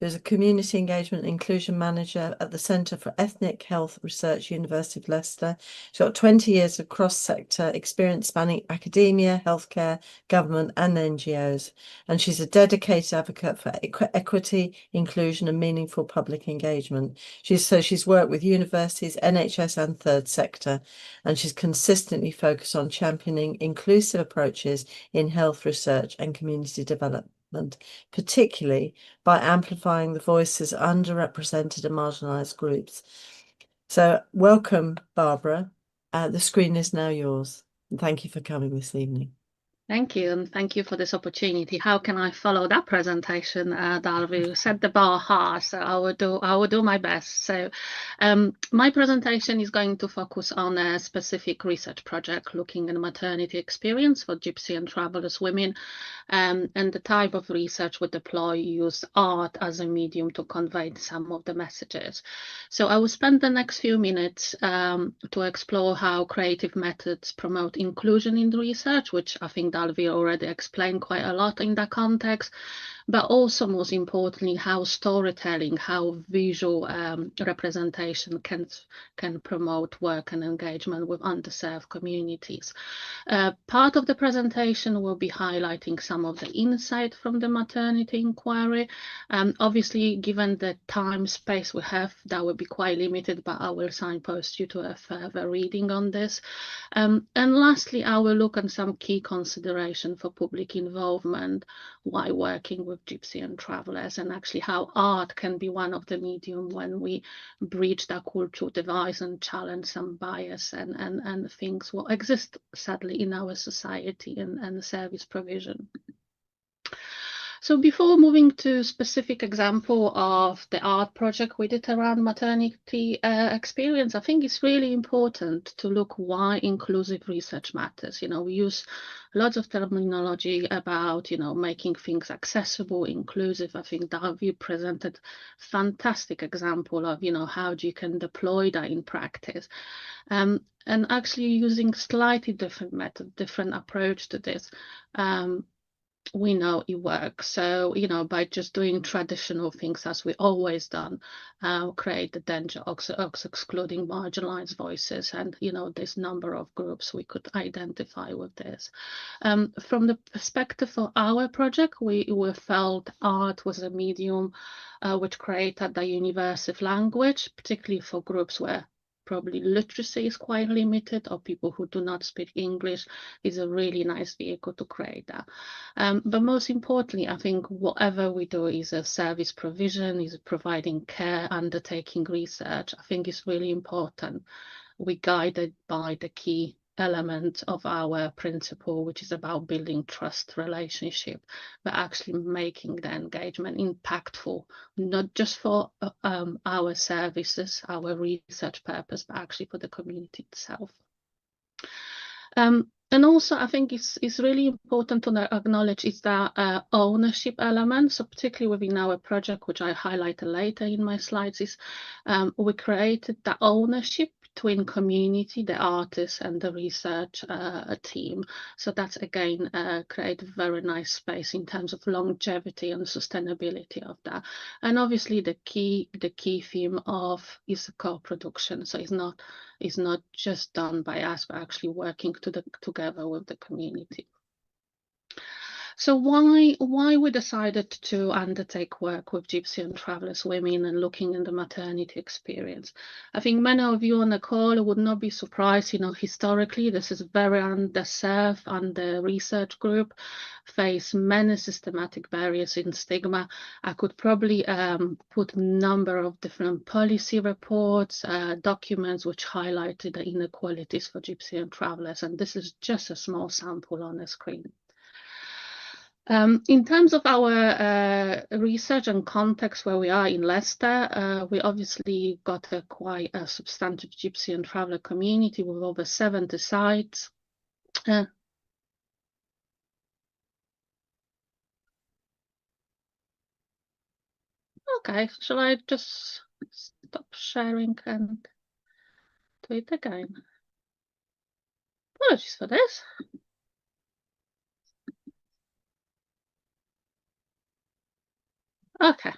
who's a Community Engagement and Inclusion Manager at the Centre for Ethnic Health Research, University of Leicester. She's got 20 years of cross-sector experience spanning academia, healthcare, government and NGOs. And she's a dedicated advocate for equity, inclusion and meaningful public engagement. She's worked with universities, NHS and third sector, and she's consistently focused on championing inclusive approaches in health research and community development, particularly by amplifying the voices of underrepresented and marginalised groups. So welcome, Barbara. The screen is now yours. And thank you for coming this evening. Thank you, and thank you for this opportunity. How can I follow that presentation, Darby? You set the bar high, so I will do my best. So my presentation is going to focus on a specific research project looking at maternity experience for Gypsy and travelers women, and the type of research we deploy use art as a medium to convey some of the messages. So I will spend the next few minutes to explore how creative methods promote inclusion in the research, which I think Dalvi already explained quite a lot in that context, but also most importantly, how storytelling, how visual representation can promote work and engagement with underserved communities. Part of the presentation will be highlighting some of the insight from the maternity inquiry. Obviously, given the time space we have, that will be quite limited, but I will signpost you to a further reading on this. And lastly, I will look at some key consideration for public involvement while working with Gypsy and travelers, and actually how art can be one of the medium when we bridge that cultural divide and challenge some bias and things what exist sadly in our society and service provision. So before moving to specific example of the art project we did around maternity experience, I think it's really important to look why inclusive research matters. You know, we use lots of terminology about, you know, making things accessible, inclusive. I think Davi presented fantastic example of, you know, how you can deploy that in practice. And actually using slightly different method, different approach to this. We know it works. So, you know, by just doing traditional things as we always done, create the danger of excluding marginalized voices and, you know, this number of groups we could identify with this. From the perspective of our project, we felt art was a medium which created the universal language, particularly for groups where probably literacy is quite limited, or people who do not speak English is a really nice vehicle to create that. But most importantly, I think whatever we do is a service provision, is providing care, undertaking research. I think it's really important we guided by the key element of our principle, which is about building trust relationship, but actually making the engagement impactful, not just for our services, our research purpose, but actually for the community itself. And also, I think it's really important to acknowledge is that ownership element. So particularly within our project, which I highlighted later in my slides, is we created the ownership between community, the artists, and the research team. So that's again create a very nice space in terms of longevity and sustainability of that. And obviously the key theme of is co-production. So it's not just done by us, but actually working together with the community. So why we decided to undertake work with Gypsy and Travelers women and looking in the maternity experience? I think many of you on the call would not be surprised, historically this is very underserved, and the research group face many systematic barriers in stigma. I could probably put a number of different policy reports, documents which highlighted the inequalities for Gypsy and Travelers, and this is just a small sample on the screen. In terms of our research and context where we are in Leicester, we obviously got quite a substantive Gypsy and Traveller community with over 70 sites. Okay, shall I just stop sharing and do it again? Apologies for this. Okay.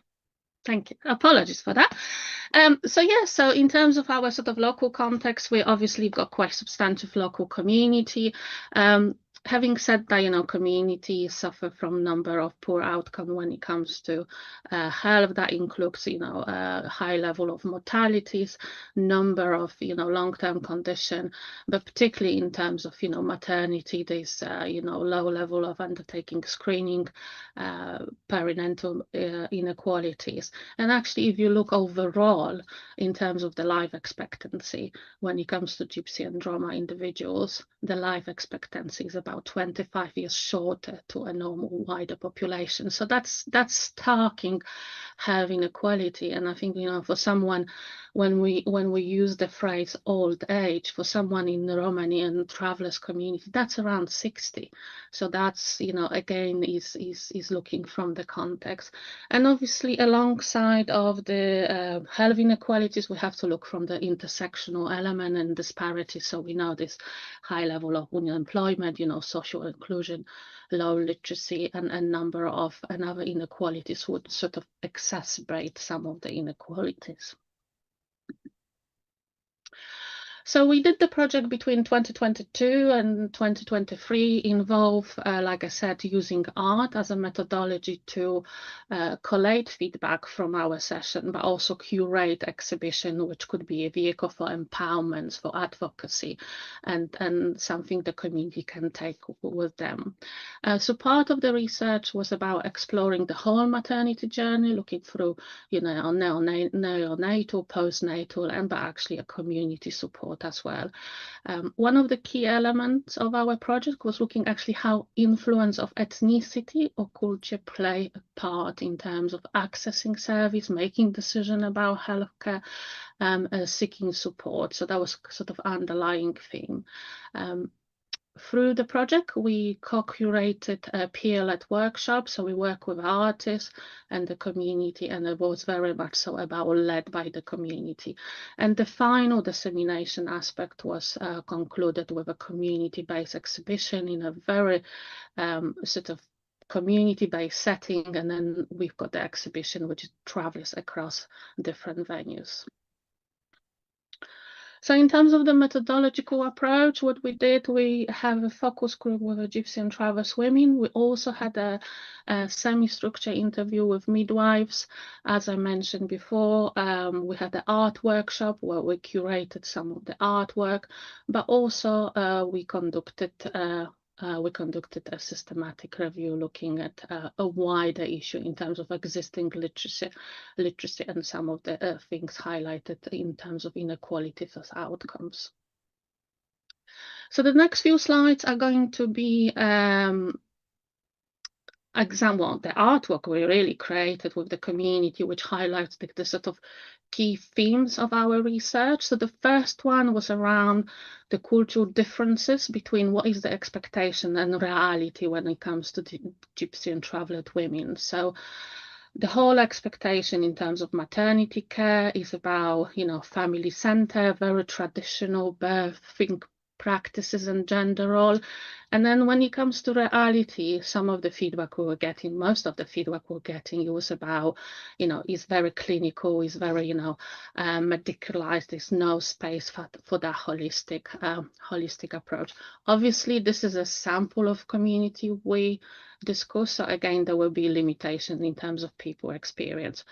Thank you. Apologies for that. So in terms of our sort of local context, we obviously got quite substantive local community. Having said that, communities suffer from a number of poor outcomes when it comes to health. That includes, a high level of mortalities, number of, long-term condition, but particularly in terms of, maternity, there's, low level of undertaking screening, perinatal inequalities. And actually, if you look overall in terms of the life expectancy, when it comes to Gypsy and Roma individuals, the life expectancy is about 25 years shorter to a normal wider population. So that's starking health inequality. And I think, for someone, when we use the phrase old age, for someone in the Romanian Travelers community, that's around 60. So that's, again, is looking from the context. And obviously, alongside of the health inequalities, we have to look from the intersectional element and disparities. So we know this high level of unemployment, social inclusion, low literacy, and a number of other inequalities would sort of exacerbate some of the inequalities. So we did the project between 2022 and 2023, involve, like I said, using art as a methodology to collate feedback from our session, but also curate exhibition, which could be a vehicle for empowerment, for advocacy, and something the community can take with them. So part of the research was about exploring the whole maternity journey, looking through, neonatal, postnatal, and but actually a community support as well. One of the key elements of our project was looking actually how influence of ethnicity or culture play a part in terms of accessing service, making decision about healthcare, seeking support. So that was sort of underlying theme. Through the project, we co-curated a peer-led workshop. So we work with artists and the community, and it was very much so about led by the community. And the final dissemination aspect was concluded with a community-based exhibition in a very sort of community-based setting. And then we've got the exhibition which travels across different venues. So in terms of the methodological approach, what we did, we have a focus group with a Gypsy and Travelers women. We also had a semi-structured interview with midwives. As I mentioned before, we had the art workshop where we curated some of the artwork, but also we conducted a systematic review looking at a wider issue in terms of existing literacy and some of the things highlighted in terms of inequalities as outcomes. So the next few slides are going to be example the artwork we really created with the community, which highlights the sort of key themes of our research. So the first one was around the cultural differences between what is the expectation and reality when it comes to the Gypsy and Traveller women. So The whole expectation in terms of maternity care is about, family center, very traditional birthing practices and gender role. And then when it comes to reality, some of the feedback we were getting, most of the feedback we were getting, it was about, it's very clinical, it's very, medicalized. There's no space for that holistic approach. Obviously, this is a sample of community we discuss. So again, there will be limitations in terms of people experience.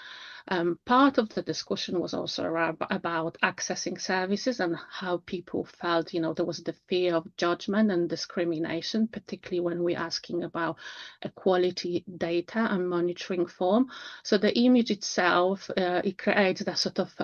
Part of the discussion was also about accessing services and how people felt, there was the fear of judgment and discrimination, particularly when we're asking about equality data and monitoring form. So the image itself, it creates that sort of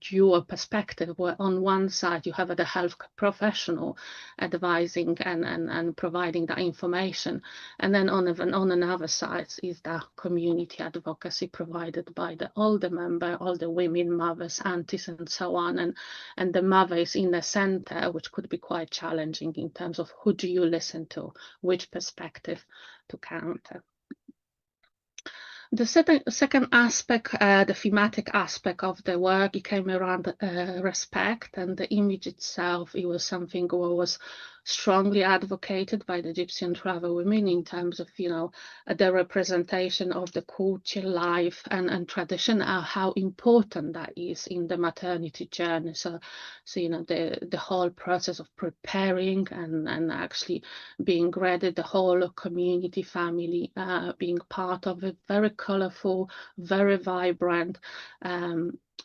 dual perspective where on one side you have the health professional advising and providing that information, and then on another side is the community advocacy provided by the older member, all the women, mothers, aunties, and so on, and the mother is in the center, which could be quite challenging in terms of who do you listen to, which perspective to counter. The second aspect, the thematic aspect of the work, it came around respect, and the image itself, it was something that was strongly advocated by the Gypsy and Travel women in terms of, the representation of the culture, life, and tradition, how important that is in the maternity journey. So the whole process of preparing and actually being ready, the whole community, family, being part of it, very colorful, very vibrant,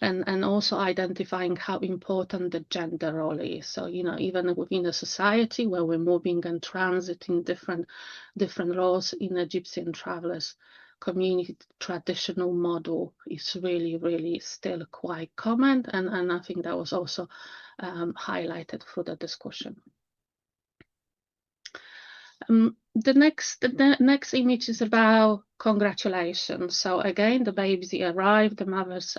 and also identifying how important the gender role is. So, even within a society where we're moving and transiting different roles in a Gypsy and Travelers community, traditional model is really, really still quite common. And I think that was also highlighted through the discussion. The next image is about congratulations. So again, the babies arrive, the mothers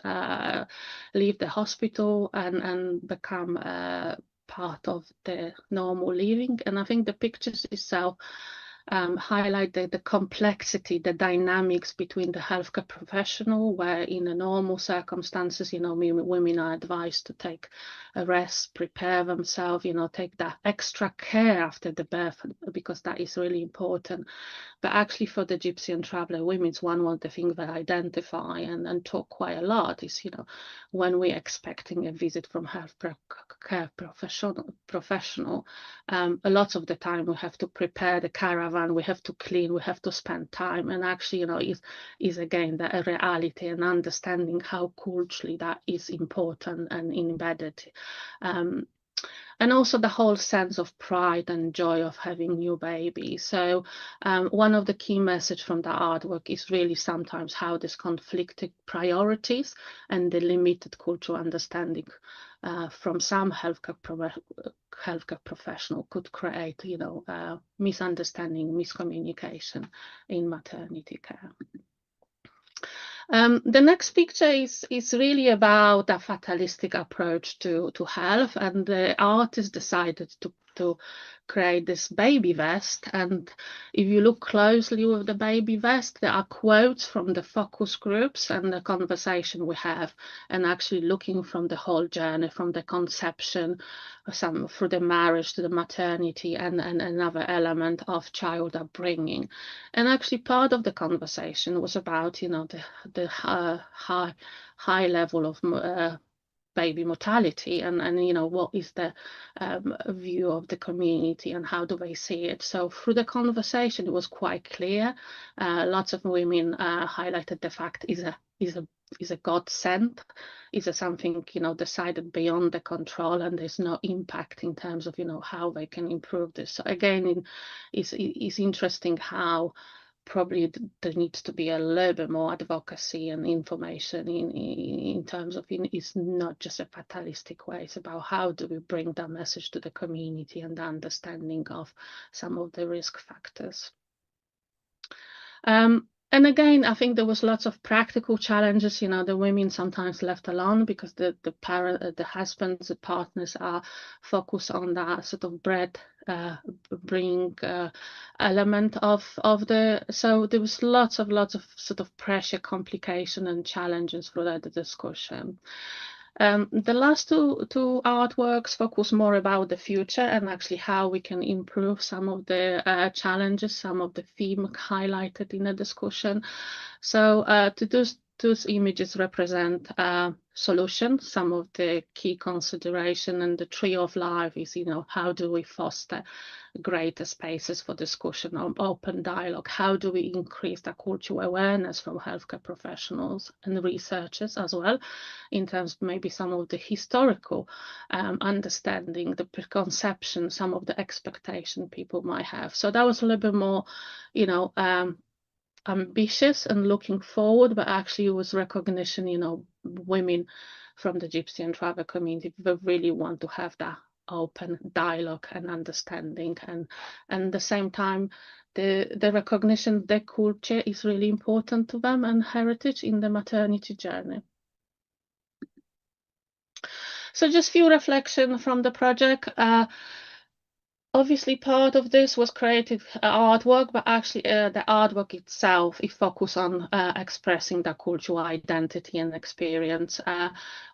leave the hospital and become part of the normal living. And I think the pictures itself highlight the complexity, the dynamics between the healthcare professional, where in the normal circumstances, women are advised to take a rest, prepare themselves, take that extra care after the birth, because that is really important. But actually for the Gypsy and Traveller women, it's one of the things that I identify and talk quite a lot is, when we're expecting a visit from care professional, a lot of the time we have to prepare the caravan, we have to clean, we have to spend time, and actually, is again the reality and understanding how culturally that is important and embedded. And also the whole sense of pride and joy of having new baby. So one of the key messages from the artwork is really sometimes how this conflicted priorities and the limited cultural understanding from some healthcare professional could create, misunderstanding, miscommunication in maternity care. The next picture is really about a fatalistic approach to health, and the artist decided to create this baby vest. And if you look closely with the baby vest, there are quotes from the focus groups and the conversation we have, and actually looking from the whole journey, from the conception, through the marriage to the maternity, and another element of child upbringing. And actually part of the conversation was about, the high level of baby mortality, and what is the view of the community and how do they see it. So through the conversation, it was quite clear. Lots of women highlighted the fact is a godsend, is a something decided beyond the control, and there's no impact in terms of how they can improve this. So again, it's interesting how probably there needs to be a little bit more advocacy and information in terms of it's not just a fatalistic way. It's about how do we bring that message to the community and the understanding of some of the risk factors. And again, I think there was lots of practical challenges. You know, the women sometimes left alone because the parent, the husbands, the partners are focused on that sort of bread bring element of the. So there was lots of sort of pressure, complication, and challenges throughout the discussion. The last two artworks focus more about the future and actually how we can improve some of the challenges, some of the theme highlighted in the discussion. So those images represent solutions. Some of the key consideration, and the tree of life is, you know, how do we foster greater spaces for discussion, open dialogue? How do we increase the cultural awareness from healthcare professionals and researchers as well, in terms of maybe some of the historical understanding, the preconception, some of the expectation people might have. So that was a little bit more, you know, ambitious and looking forward, but actually it was recognition, you know, women from the Gypsy and Travel community really want to have that open dialogue and understanding, and at the same time the recognition their culture is really important to them and heritage in the maternity journey. So just few reflection from the project. Obviously, part of this was creative artwork, but actually the artwork itself, it focused on expressing the cultural identity and experience.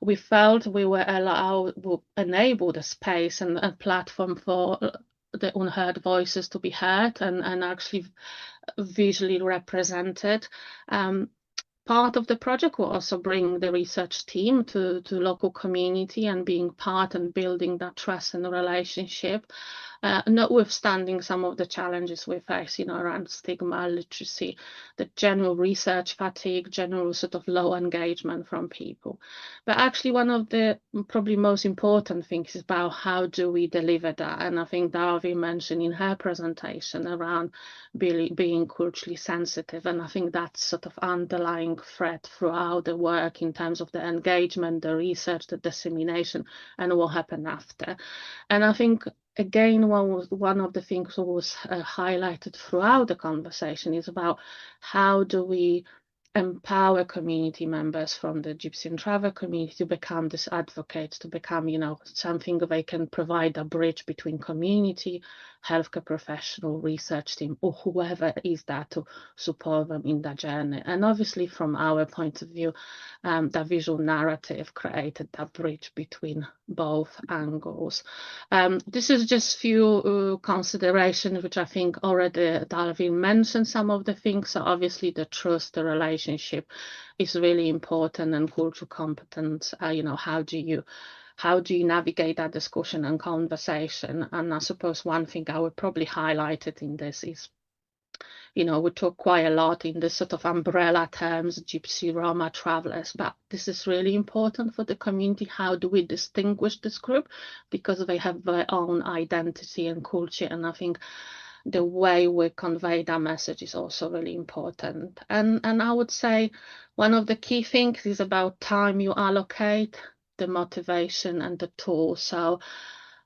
We felt we were enabled a space and a platform for the unheard voices to be heard and actually visually represented. Part of the project will also bring the research team to local community and being part and building that trust and relationship, notwithstanding some of the challenges we face, you know, around stigma, literacy, the general research fatigue, general sort of low engagement from people. But actually one of the probably most important things is about how do we deliver that. And I think Darby mentioned in her presentation around being culturally sensitive. And I think that's sort of underlying thread throughout the work in terms of the engagement, the research, the dissemination, and what happened after. And I think again, one of the things that was highlighted throughout the conversation is about how do we empower community members from the Gypsy and Travel community to become these advocates, to become, you know, something they can provide a bridge between community, healthcare professional, research team, or whoever is there to support them in that journey. And obviously, from our point of view, the visual narrative created that bridge between both angles. This is just few considerations, which I think already Dalvin mentioned some of the things. So obviously the trust, the relationship is really important, and cultural competence, you know, how do you navigate that discussion and conversation? And I suppose one thing I would probably highlight it in this is, you know, we talk quite a lot in this sort of umbrella terms, Gypsy, Roma, travelers, but this is really important for the community. How do we distinguish this group? Because they have their own identity and culture, and I think the way we convey that message is also really important. And I would say one of the key things is about time you allocate, the motivation and the tools. So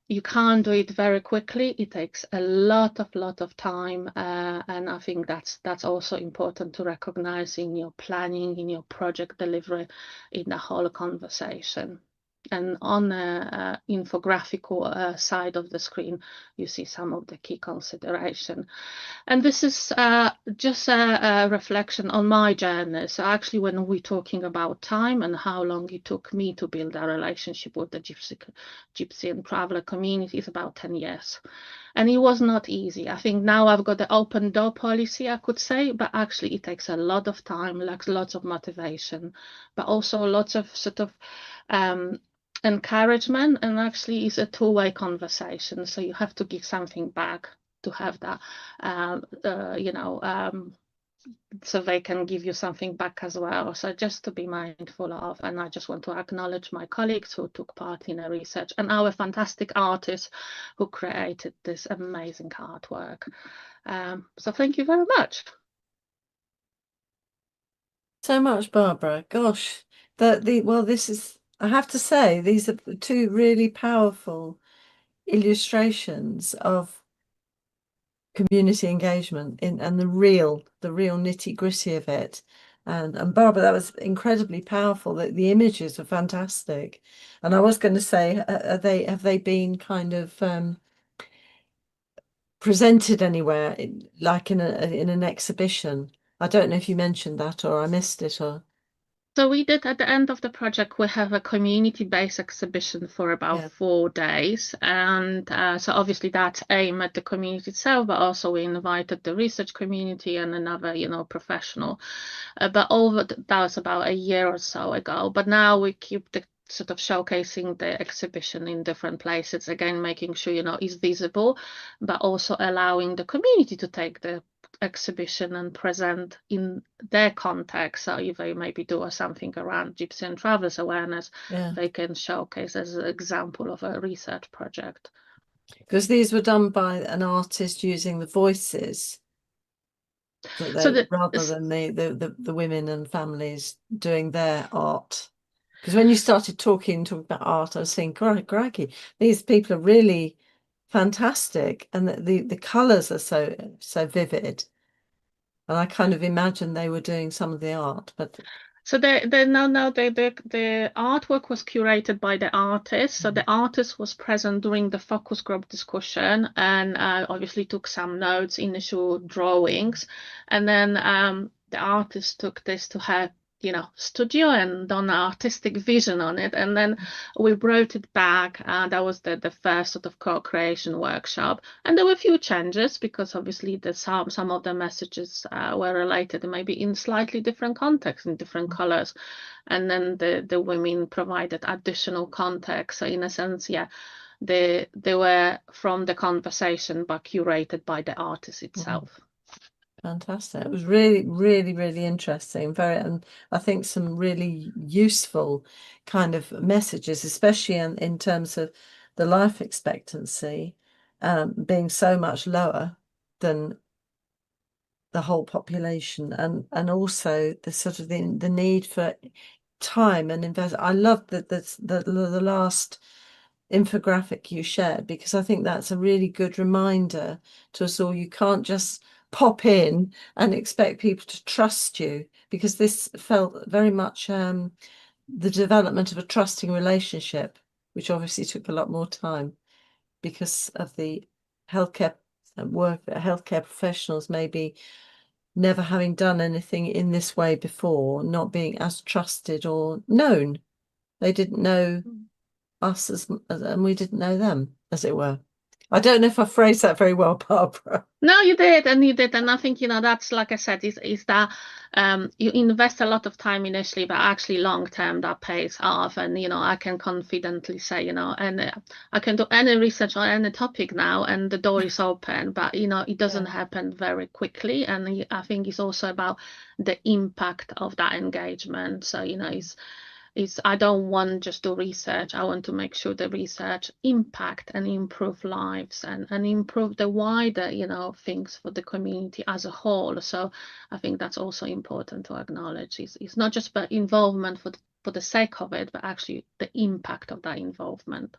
you can't do it very quickly. It takes a lot of time, and I think that's also important to recognize in your planning, in your project delivery, in the whole conversation. And on the infographical side of the screen, you see some of the key consideration. And this is just a reflection on my journey. So actually, when we're talking about time and how long it took me to build a relationship with the Gypsy and Traveller community, is about 10 years. And it was not easy. I think now I've got the open door policy, I could say, but actually it takes a lot of time, like lots of motivation, but also lots of sort of encouragement, and actually it's a two-way conversation. So you have to give something back to have that, so they can give you something back as well. So just to be mindful of, and I just want to acknowledge my colleagues who took part in the research and our fantastic artists who created this amazing artwork. So thank you very much. So much, Barbara. Gosh, this is, I have to say, these are two really powerful illustrations of community engagement and the real nitty gritty of it. And Barbara, that was incredibly powerful. That the images are fantastic. And I was going to say, have they been kind of presented anywhere, like in an exhibition? I don't know if you mentioned that or I missed it or. So we did, at the end of the project, we have a community-based exhibition for about 4 days. And so obviously that's aimed at the community itself, but also we invited the research community and another, professional. But that was about a year or so ago. But now we keep the sort of showcasing the exhibition in different places, again, making sure, it's visible, but also allowing the community to take the exhibition and present in their context. So if they maybe do something around gypsy and travelers awareness, they can showcase as an example of a research project. Because these were done by an artist using the voices, rather than the women and families doing their art. Because when you started talking about art, I was thinking, crikey, these people are really fantastic, and the colours are so vivid. And I kind of imagined they were doing some of the art, but so the artwork was curated by the artist. So the artist was present during the focus group discussion and obviously took some notes, initial drawings, and then the artist took this to her studio and done an artistic vision on it, and then we brought it back. That was the first sort of co-creation workshop, and there were a few changes because obviously some of the messages were related, maybe in slightly different contexts, in different colors, and then the women provided additional context. So in a sense, they were from the conversation but curated by the artist itself. Fantastic. It was really, really, really interesting. And I think some really useful kind of messages, especially in terms of the life expectancy being so much lower than the whole population, and also the sort of the need for time and invest. I love the last infographic you shared, because I think that's a really good reminder to us all. You can't just pop in and expect people to trust you, because this felt very much the development of a trusting relationship, which obviously took a lot more time because of the healthcare work, healthcare professionals maybe never having done anything in this way before, not being as trusted or known. They didn't know us and we didn't know them, as it were. I don't know if I phrased that very well, Barbara. No, you did, and I think that's, like I said, is that you invest a lot of time initially, but actually long term that pays off. And I can confidently say, and I can do any research on any topic now, and the door is open. But it doesn't happen very quickly, and I think it's also about the impact of that engagement. So I don't want just to research. I want to make sure the research impact and improve lives and improve the wider, things for the community as a whole. So I think that's also important to acknowledge. It's not just about involvement for the sake of it, but actually the impact of that involvement.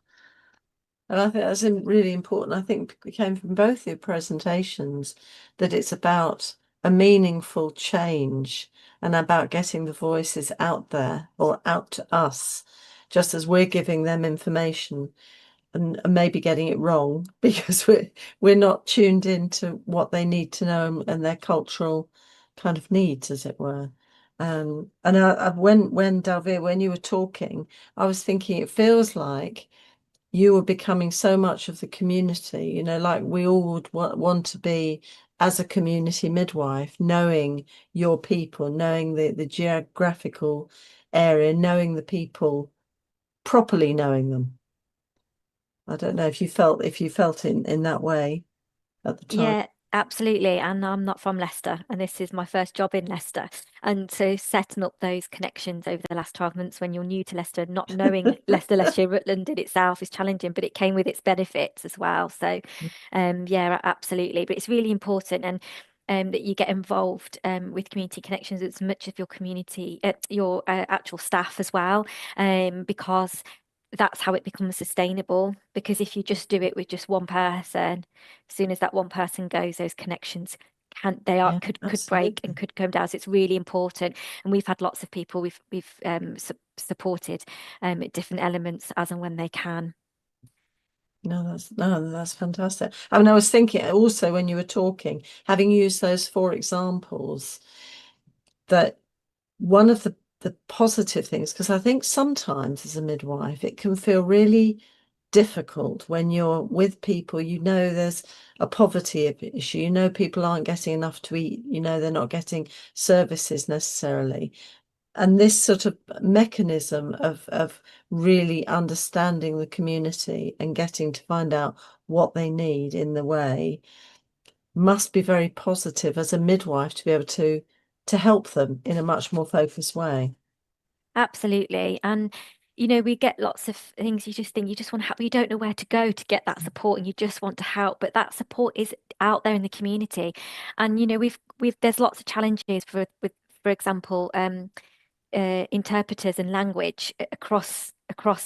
And I think that's really important. I think it came from both your presentations that it's about a meaningful change and about getting the voices out there or out to us, just as we're giving them information and maybe getting it wrong because we're not tuned into what they need to know and their cultural kind of needs, as it were. And when Dalvir, when you were talking, I was thinking it feels like you were becoming so much of the community, like we all would want to be as a community midwife, knowing your people, knowing the geographical area, knowing the people, properly knowing them. I don't know if you felt in that way at the time. Yeah, absolutely. And I'm not from Leicester, and this is my first job in Leicester. And so setting up those connections over the last 12 months when you're new to Leicester, not knowing Leicestershire, Rutland in itself is challenging, but it came with its benefits as well. So yeah, absolutely. But it's really important that you get involved with community connections as much of your community, your actual staff as well, because that's how it becomes sustainable. Because if you just do it with just one person, as soon as that one person goes, those connections could break and could come down. So it's really important. And we've had lots of people we've supported different elements as and when they can. No, that's fantastic. I mean, I was thinking also when you were talking, having used those 4 examples, that one of the positive things, because I think sometimes as a midwife, it can feel really difficult when you're with people, there's a poverty issue, people aren't getting enough to eat, they're not getting services necessarily. And this sort of mechanism of really understanding the community and getting to find out what they need in the way must be very positive as a midwife to be able to help them in a much more focused way. Absolutely. And we get lots of things you just think you just want to help, you don't know where to go to get that support, and you just want to help, but that support is out there in the community. And we've there's lots of challenges for example, interpreters and language across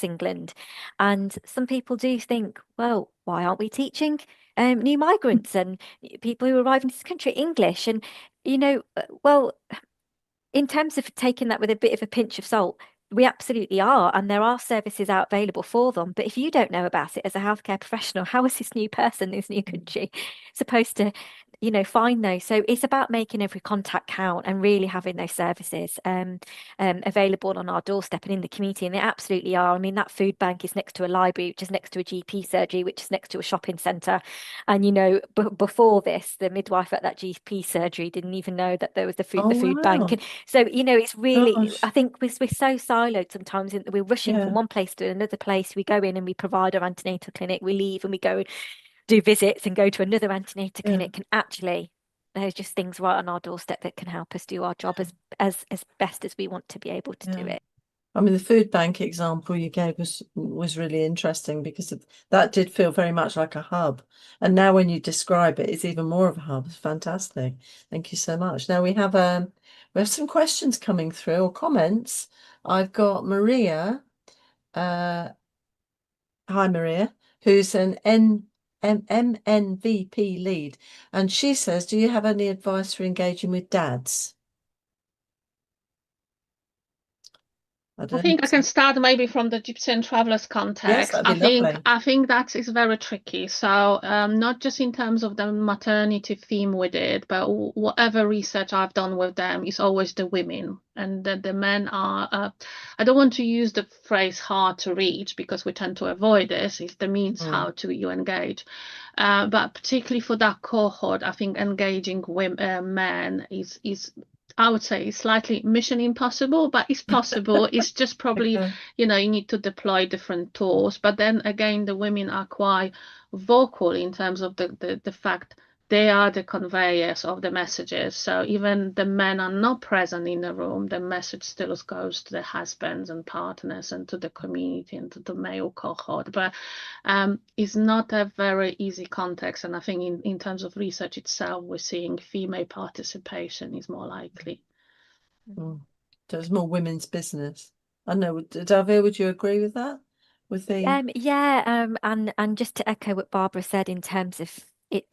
England. And some people do think, well, why aren't we teaching new migrants and people who arrive in this country English? And well, in terms of taking that with a bit of a pinch of salt, we absolutely are. And there are services out available for them. But if you don't know about it as a healthcare professional, how is this new person, this new country, supposed to, find those? So it's about making every contact count and really having those services available on our doorstep and in the community. And they absolutely are. I mean, that food bank is next to a library, which is next to a GP surgery, which is next to a shopping centre. And, before this, the midwife at that GP surgery didn't even know that there was the food bank. And so, it's really, I think we're so siloed sometimes that we're rushing from one place to another place. We go in and we provide our antenatal clinic, we leave and we go and do visits and go to another antenatal clinic. And actually, there's just things right on our doorstep that can help us do our job as best as we want to be able to do it. I mean, the food bank example you gave was really interesting because that did feel very much like a hub. And now when you describe it, it's even more of a hub. It's fantastic. Thank you so much. Now we have some questions coming through, or comments. I've got Maria. Hi, Maria, who's an MNVP lead. And she says, do you have any advice for engaging with dads? I think I can start maybe from the Gypsy and Travellers context. Yes, that'd be lovely. I think that is very tricky. So not just in terms of the maternity theme with it, but whatever research I've done with them is always the women, and the men are. I don't want to use the phrase hard to reach because we tend to avoid this. It's the means how to you engage. But particularly for that cohort, I think engaging women, men is I would say it's slightly mission impossible, but it's possible. It's just probably, you need to deploy different tools. But then again, the women are quite vocal in terms of the fact they are the conveyors of the messages. So even the men are not present in the room, the message still goes to the husbands and partners and to the community and to the male cohort. But it's not a very easy context. And I think in terms of research itself, we're seeing female participation is more likely. So it's more women's business. I know, Davia, would you agree with that? With the and just to echo what Barbara said in terms of it,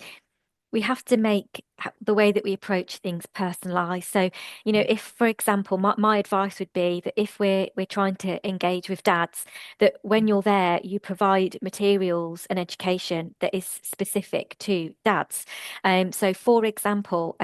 we have to make the way that we approach things personalized. So, if, for example, my advice would be that if we're trying to engage with dads, that when you're there, you provide materials and education that is specific to dads. So, for example,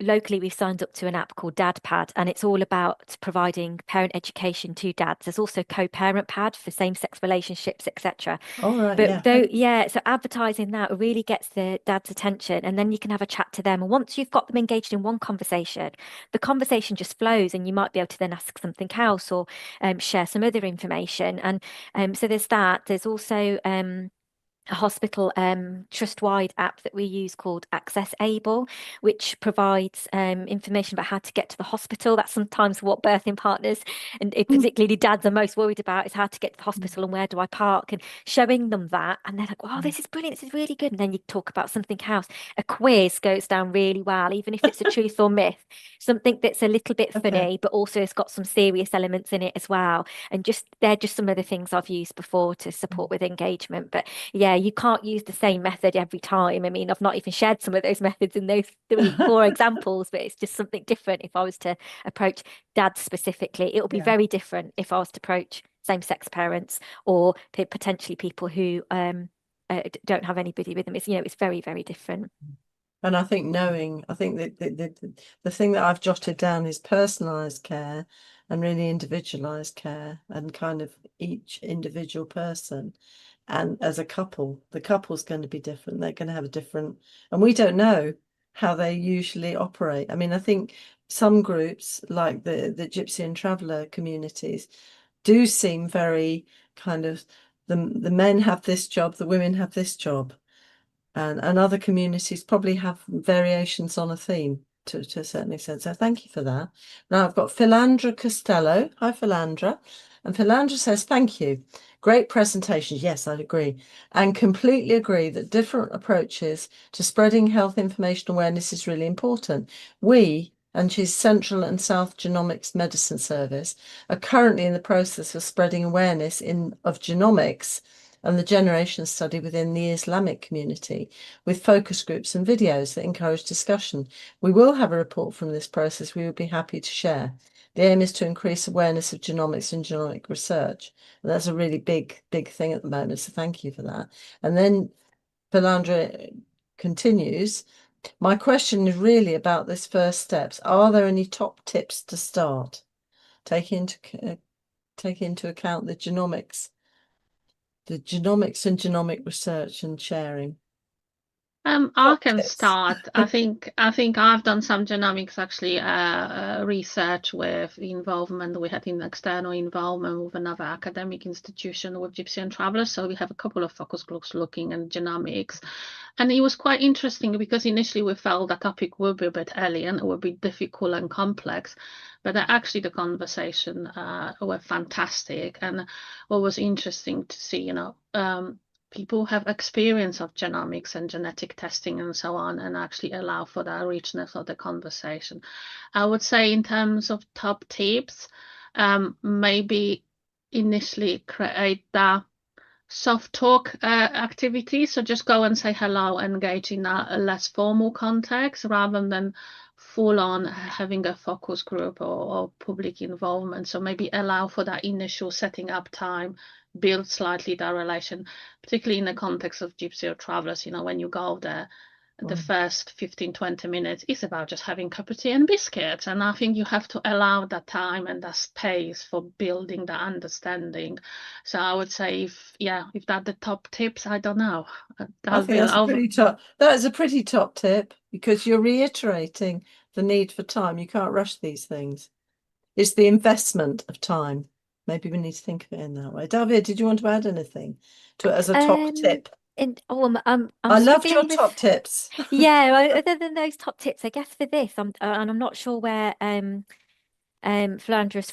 locally we've signed up to an app called DadPad, and it's all about providing parent education to dads. There's also co-parent pad for same-sex relationships, etc. So advertising that really gets the dad's attention, and then you can have a chat to them, and once you've got them engaged in one conversation, the conversation just flows, and you might be able to then ask something else or share some other information. And so there's that. There's also a hospital trust-wide app that we use called Access Able, which provides information about how to get to the hospital. That's sometimes what birthing partners and particularly dads are most worried about, is how to get to the hospital and where do I park, and showing them that, and they're like, wow, this is brilliant, this is really good. And then you talk about something else. A quiz goes down really well, even if it's a truth or myth, something that's a little bit funny but also it's got some serious elements in it as well. And just they're just some of the things I've used before to support with engagement. But yeah, you can't use the same method every time. I mean, I've not even shared some of those methods in those 4 examples, but it's just something different if I was to approach dads specifically. It will be very different if I was to approach same-sex parents or potentially people who don't have anybody with them. It's, it's very, very different. And I think that the thing that I've jotted down is personalised care and really individualised care, and kind of each individual person. And as a couple, the couple's going to be different. They're going to have a different, and we don't know how they usually operate. I mean, I think some groups, like the Gypsy and Traveller communities, do seem very kind of, the men have this job, the women have this job. And other communities probably have variations on a theme to a certain extent. So thank you for that. Now I've got Philandra Costello. Hi, Philandra. And Philandra says, thank you. Great presentation. Yes, I agree. And completely agree that different approaches to spreading health information awareness is really important. We, and she's Central and South Genomics Medicine Service, are currently in the process of spreading awareness of genomics and the generation study within the Islamic community, with focus groups and videos that encourage discussion. We will have a report from this process we would be happy to share. The aim is to increase awareness of genomics and genomic research. And that's a really big thing at the moment, so thank you for that. And then Philandra continues, my question is really about this first steps. Are there any top tips to start? Take into account the genomics and genomic research and sharing. I can start. I think I've done some genomics actually research with involvement. We had an external involvement with another academic institution with Gypsy and Travellers. So we have a couple of focus groups looking at genomics. And it was quite interesting because initially we felt the topic would be a bit alien, it would be difficult and complex. But actually the conversation were fantastic. And what was interesting to see, people have experience of genomics and genetic testing and so on, and actually allow for the richness of the conversation. I would say in terms of top tips, maybe initially create the soft talk activity. So just go and say hello, engage in a less formal context rather than full on having a focus group or public involvement. So maybe allow for that initial setting up time, build slightly that relation, particularly in the context of Gypsy or Travellers. When you go there, the first 15-20 minutes is about just having a cup of tea and biscuits, and I think you have to allow that time and that space for building the understanding. So I would say if that the top tips, I don't know. I think that is a pretty top tip, because you're reiterating the need for time. You can't rush these things. It's the investment of time. Maybe we need to think of it in that way. David, did you want to add anything to it as a top tip? I loved your top tips. Yeah, other than those top tips, I guess for this, I'm not sure where Philandra's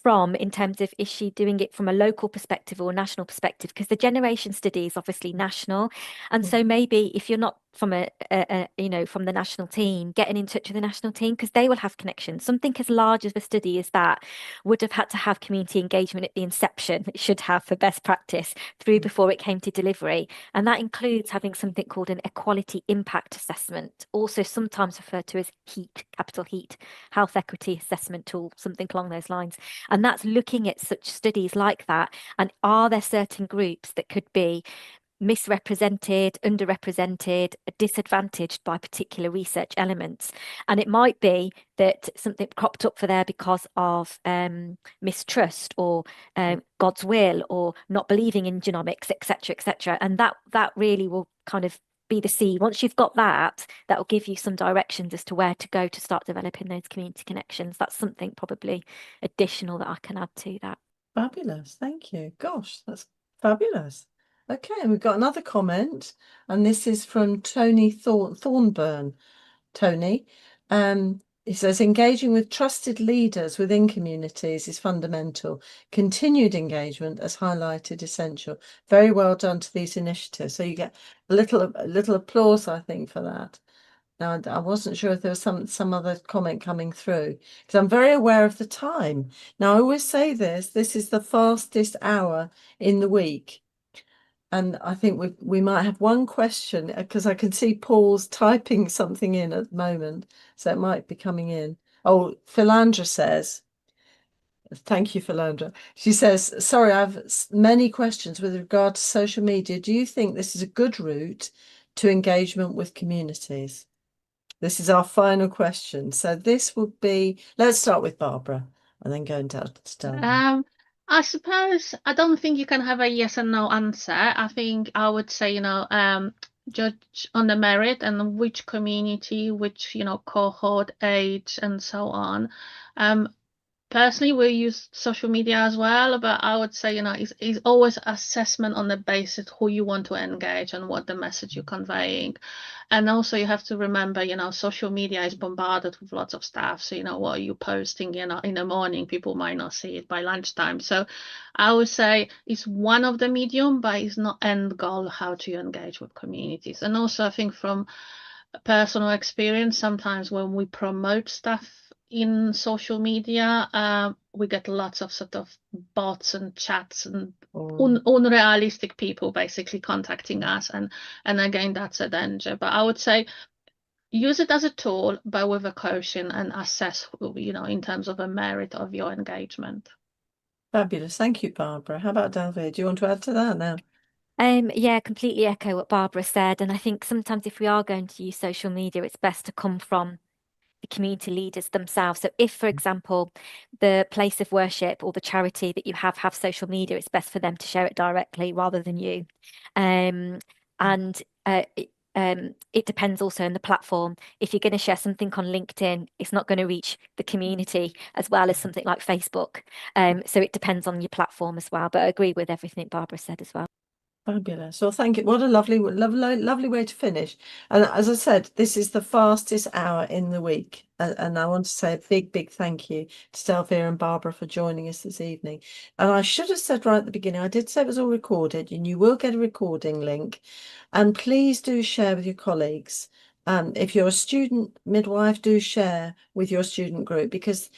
from, in terms of, is she doing it from a local perspective or a national perspective? Because the generation study is obviously national, and so maybe if you're not from from the national team, getting in touch with the national team, because they will have connections. Something as large as the study as that would have had to have community engagement at the inception. It should have, for best practice, through before it came to delivery, and that includes having something called an equality impact assessment, also sometimes referred to as HEAT, capital HEAT, health equity assessment tool, something along those lines. And that's looking at such studies like that, and are there certain groups that could be misrepresented, underrepresented, disadvantaged by particular research elements. And it might be that something cropped up for there because of mistrust or God's will, or not believing in genomics, etc., etc. And that really will kind of be the seed. Once you've got that will give you some directions as to where to go to start developing those community connections. That's something probably additional that I can add to that. Fabulous, thank you. Gosh, that's fabulous. Okay, and we've got another comment, and this is from Tony Thornburn. Tony, he says, engaging with trusted leaders within communities is fundamental. Continued engagement, as highlighted, essential. Very well done to these initiatives. So you get a little applause, I think, for that. Now, I wasn't sure if there was some other comment coming through, because I'm very aware of the time. Now, I always say this is the fastest hour in the week. And I think we might have one question, because I can see Paul's typing something in at the moment, so it might be coming in. Oh, Philandra says, thank you, Philandra. She says, sorry, I have many questions with regard to social media. Do you think this is a good route to engagement with communities? This is our final question. So this would be, let's start with Barbara and then go into I suppose I don't think you can have a yes and no answer. I think I would say, judge on the merit and which community, which, cohort, age, and so on. Personally, we use social media as well, but I would say, it's always assessment on the basis who you want to engage and what the message you're conveying. And also you have to remember, social media is bombarded with lots of stuff. So, what are you posting, in the morning, people might not see it by lunchtime. So I would say it's one of the medium, but it's not end goal how to engage with communities. And also I think from personal experience, sometimes when we promote stuff in social media, we get lots of sort of bots and chats and unrealistic people basically contacting us, and again, that's a danger. But I would say use it as a tool, but with a caution, and assess, in terms of a merit of your engagement. Fabulous. Thank you, Barbara. How about David? Do you want to add to that now? Yeah, completely echo what Barbara said. And I think sometimes if we are going to use social media, it's best to come from the community leaders themselves. So if, for example, the place of worship or the charity that you have social media, it's best for them to share it directly rather than you. And it depends also on the platform. If you're going to share something on LinkedIn, it's not going to reach the community as well as something like Facebook. So it depends on your platform as well. But I agree with everything Barbara said as well. Fabulous. Well, thank you. What a lovely way to finish. And as I said, this is the fastest hour in the week. And I want to say a big thank you to Delvira and Barbara for joining us this evening. And I should have said right at the beginning, I did say it was all recorded, and you will get a recording link. And please do share with your colleagues. If you're a student midwife, do share with your student group, because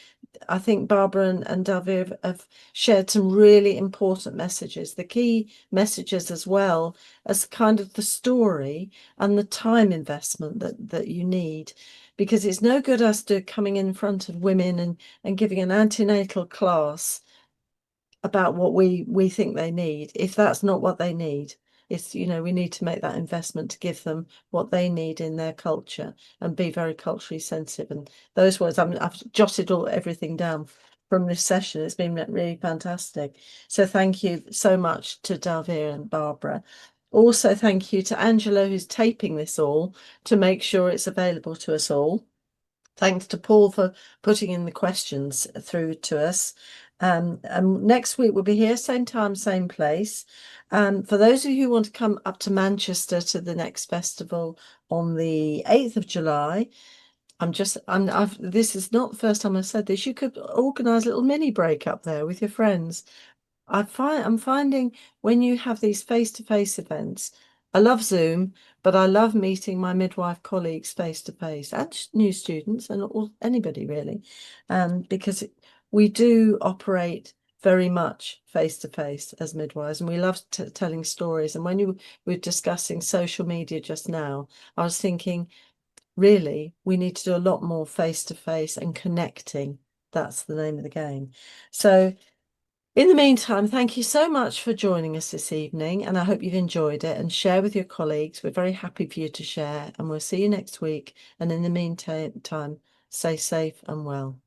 I think Barbara and David have shared some really important messages, the key messages, as well as kind of the story and the time investment that you need, because it's no good us coming in front of women and giving an antenatal class about what we think they need, if that's not what they need. It's, we need to make that investment to give them what they need in their culture and be very culturally sensitive. And those words, I've jotted everything down from this session. It's been really fantastic. So thank you so much to Davir and Barbara. Also, thank you to Angela, who's taping this all to make sure it's available to us all. Thanks to Paul for putting in the questions through to us. And next week we'll be here, same time, same place. For those of you who want to come up to Manchester to the next festival on the 8th of July, this is not the first time I've said this. You could organise a little mini break up there with your friends. I'm finding when you have these face-to-face events, I love Zoom, but I love meeting my midwife colleagues face-to-face, and new students, and anybody really, because we do operate very much face-to-face as midwives, and we love telling stories. And when you were discussing social media just now, I was thinking, really, we need to do a lot more face-to-face and connecting. That's the name of the game. So in the meantime, thank you so much for joining us this evening, and I hope you've enjoyed it, and share with your colleagues. We're very happy for you to share, and we'll see you next week. And in the meantime, stay safe and well.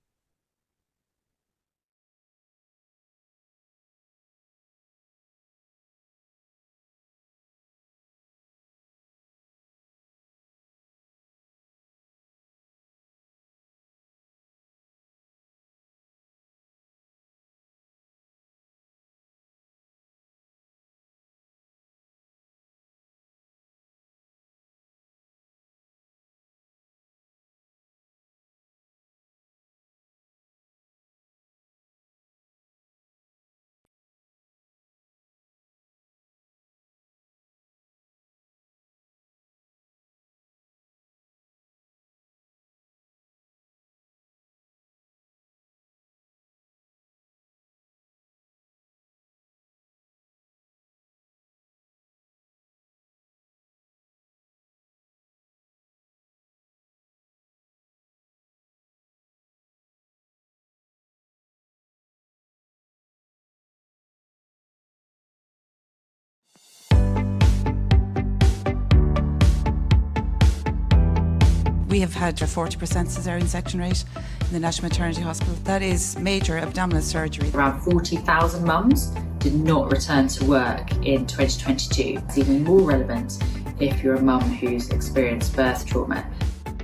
We have had a 40% caesarean section rate in the National Maternity Hospital. That is major abdominal surgery. Around 40,000 mums did not return to work in 2022. It's even more relevant if you're a mum who's experienced birth trauma.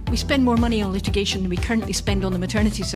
We spend more money on litigation than we currently spend on the maternity service.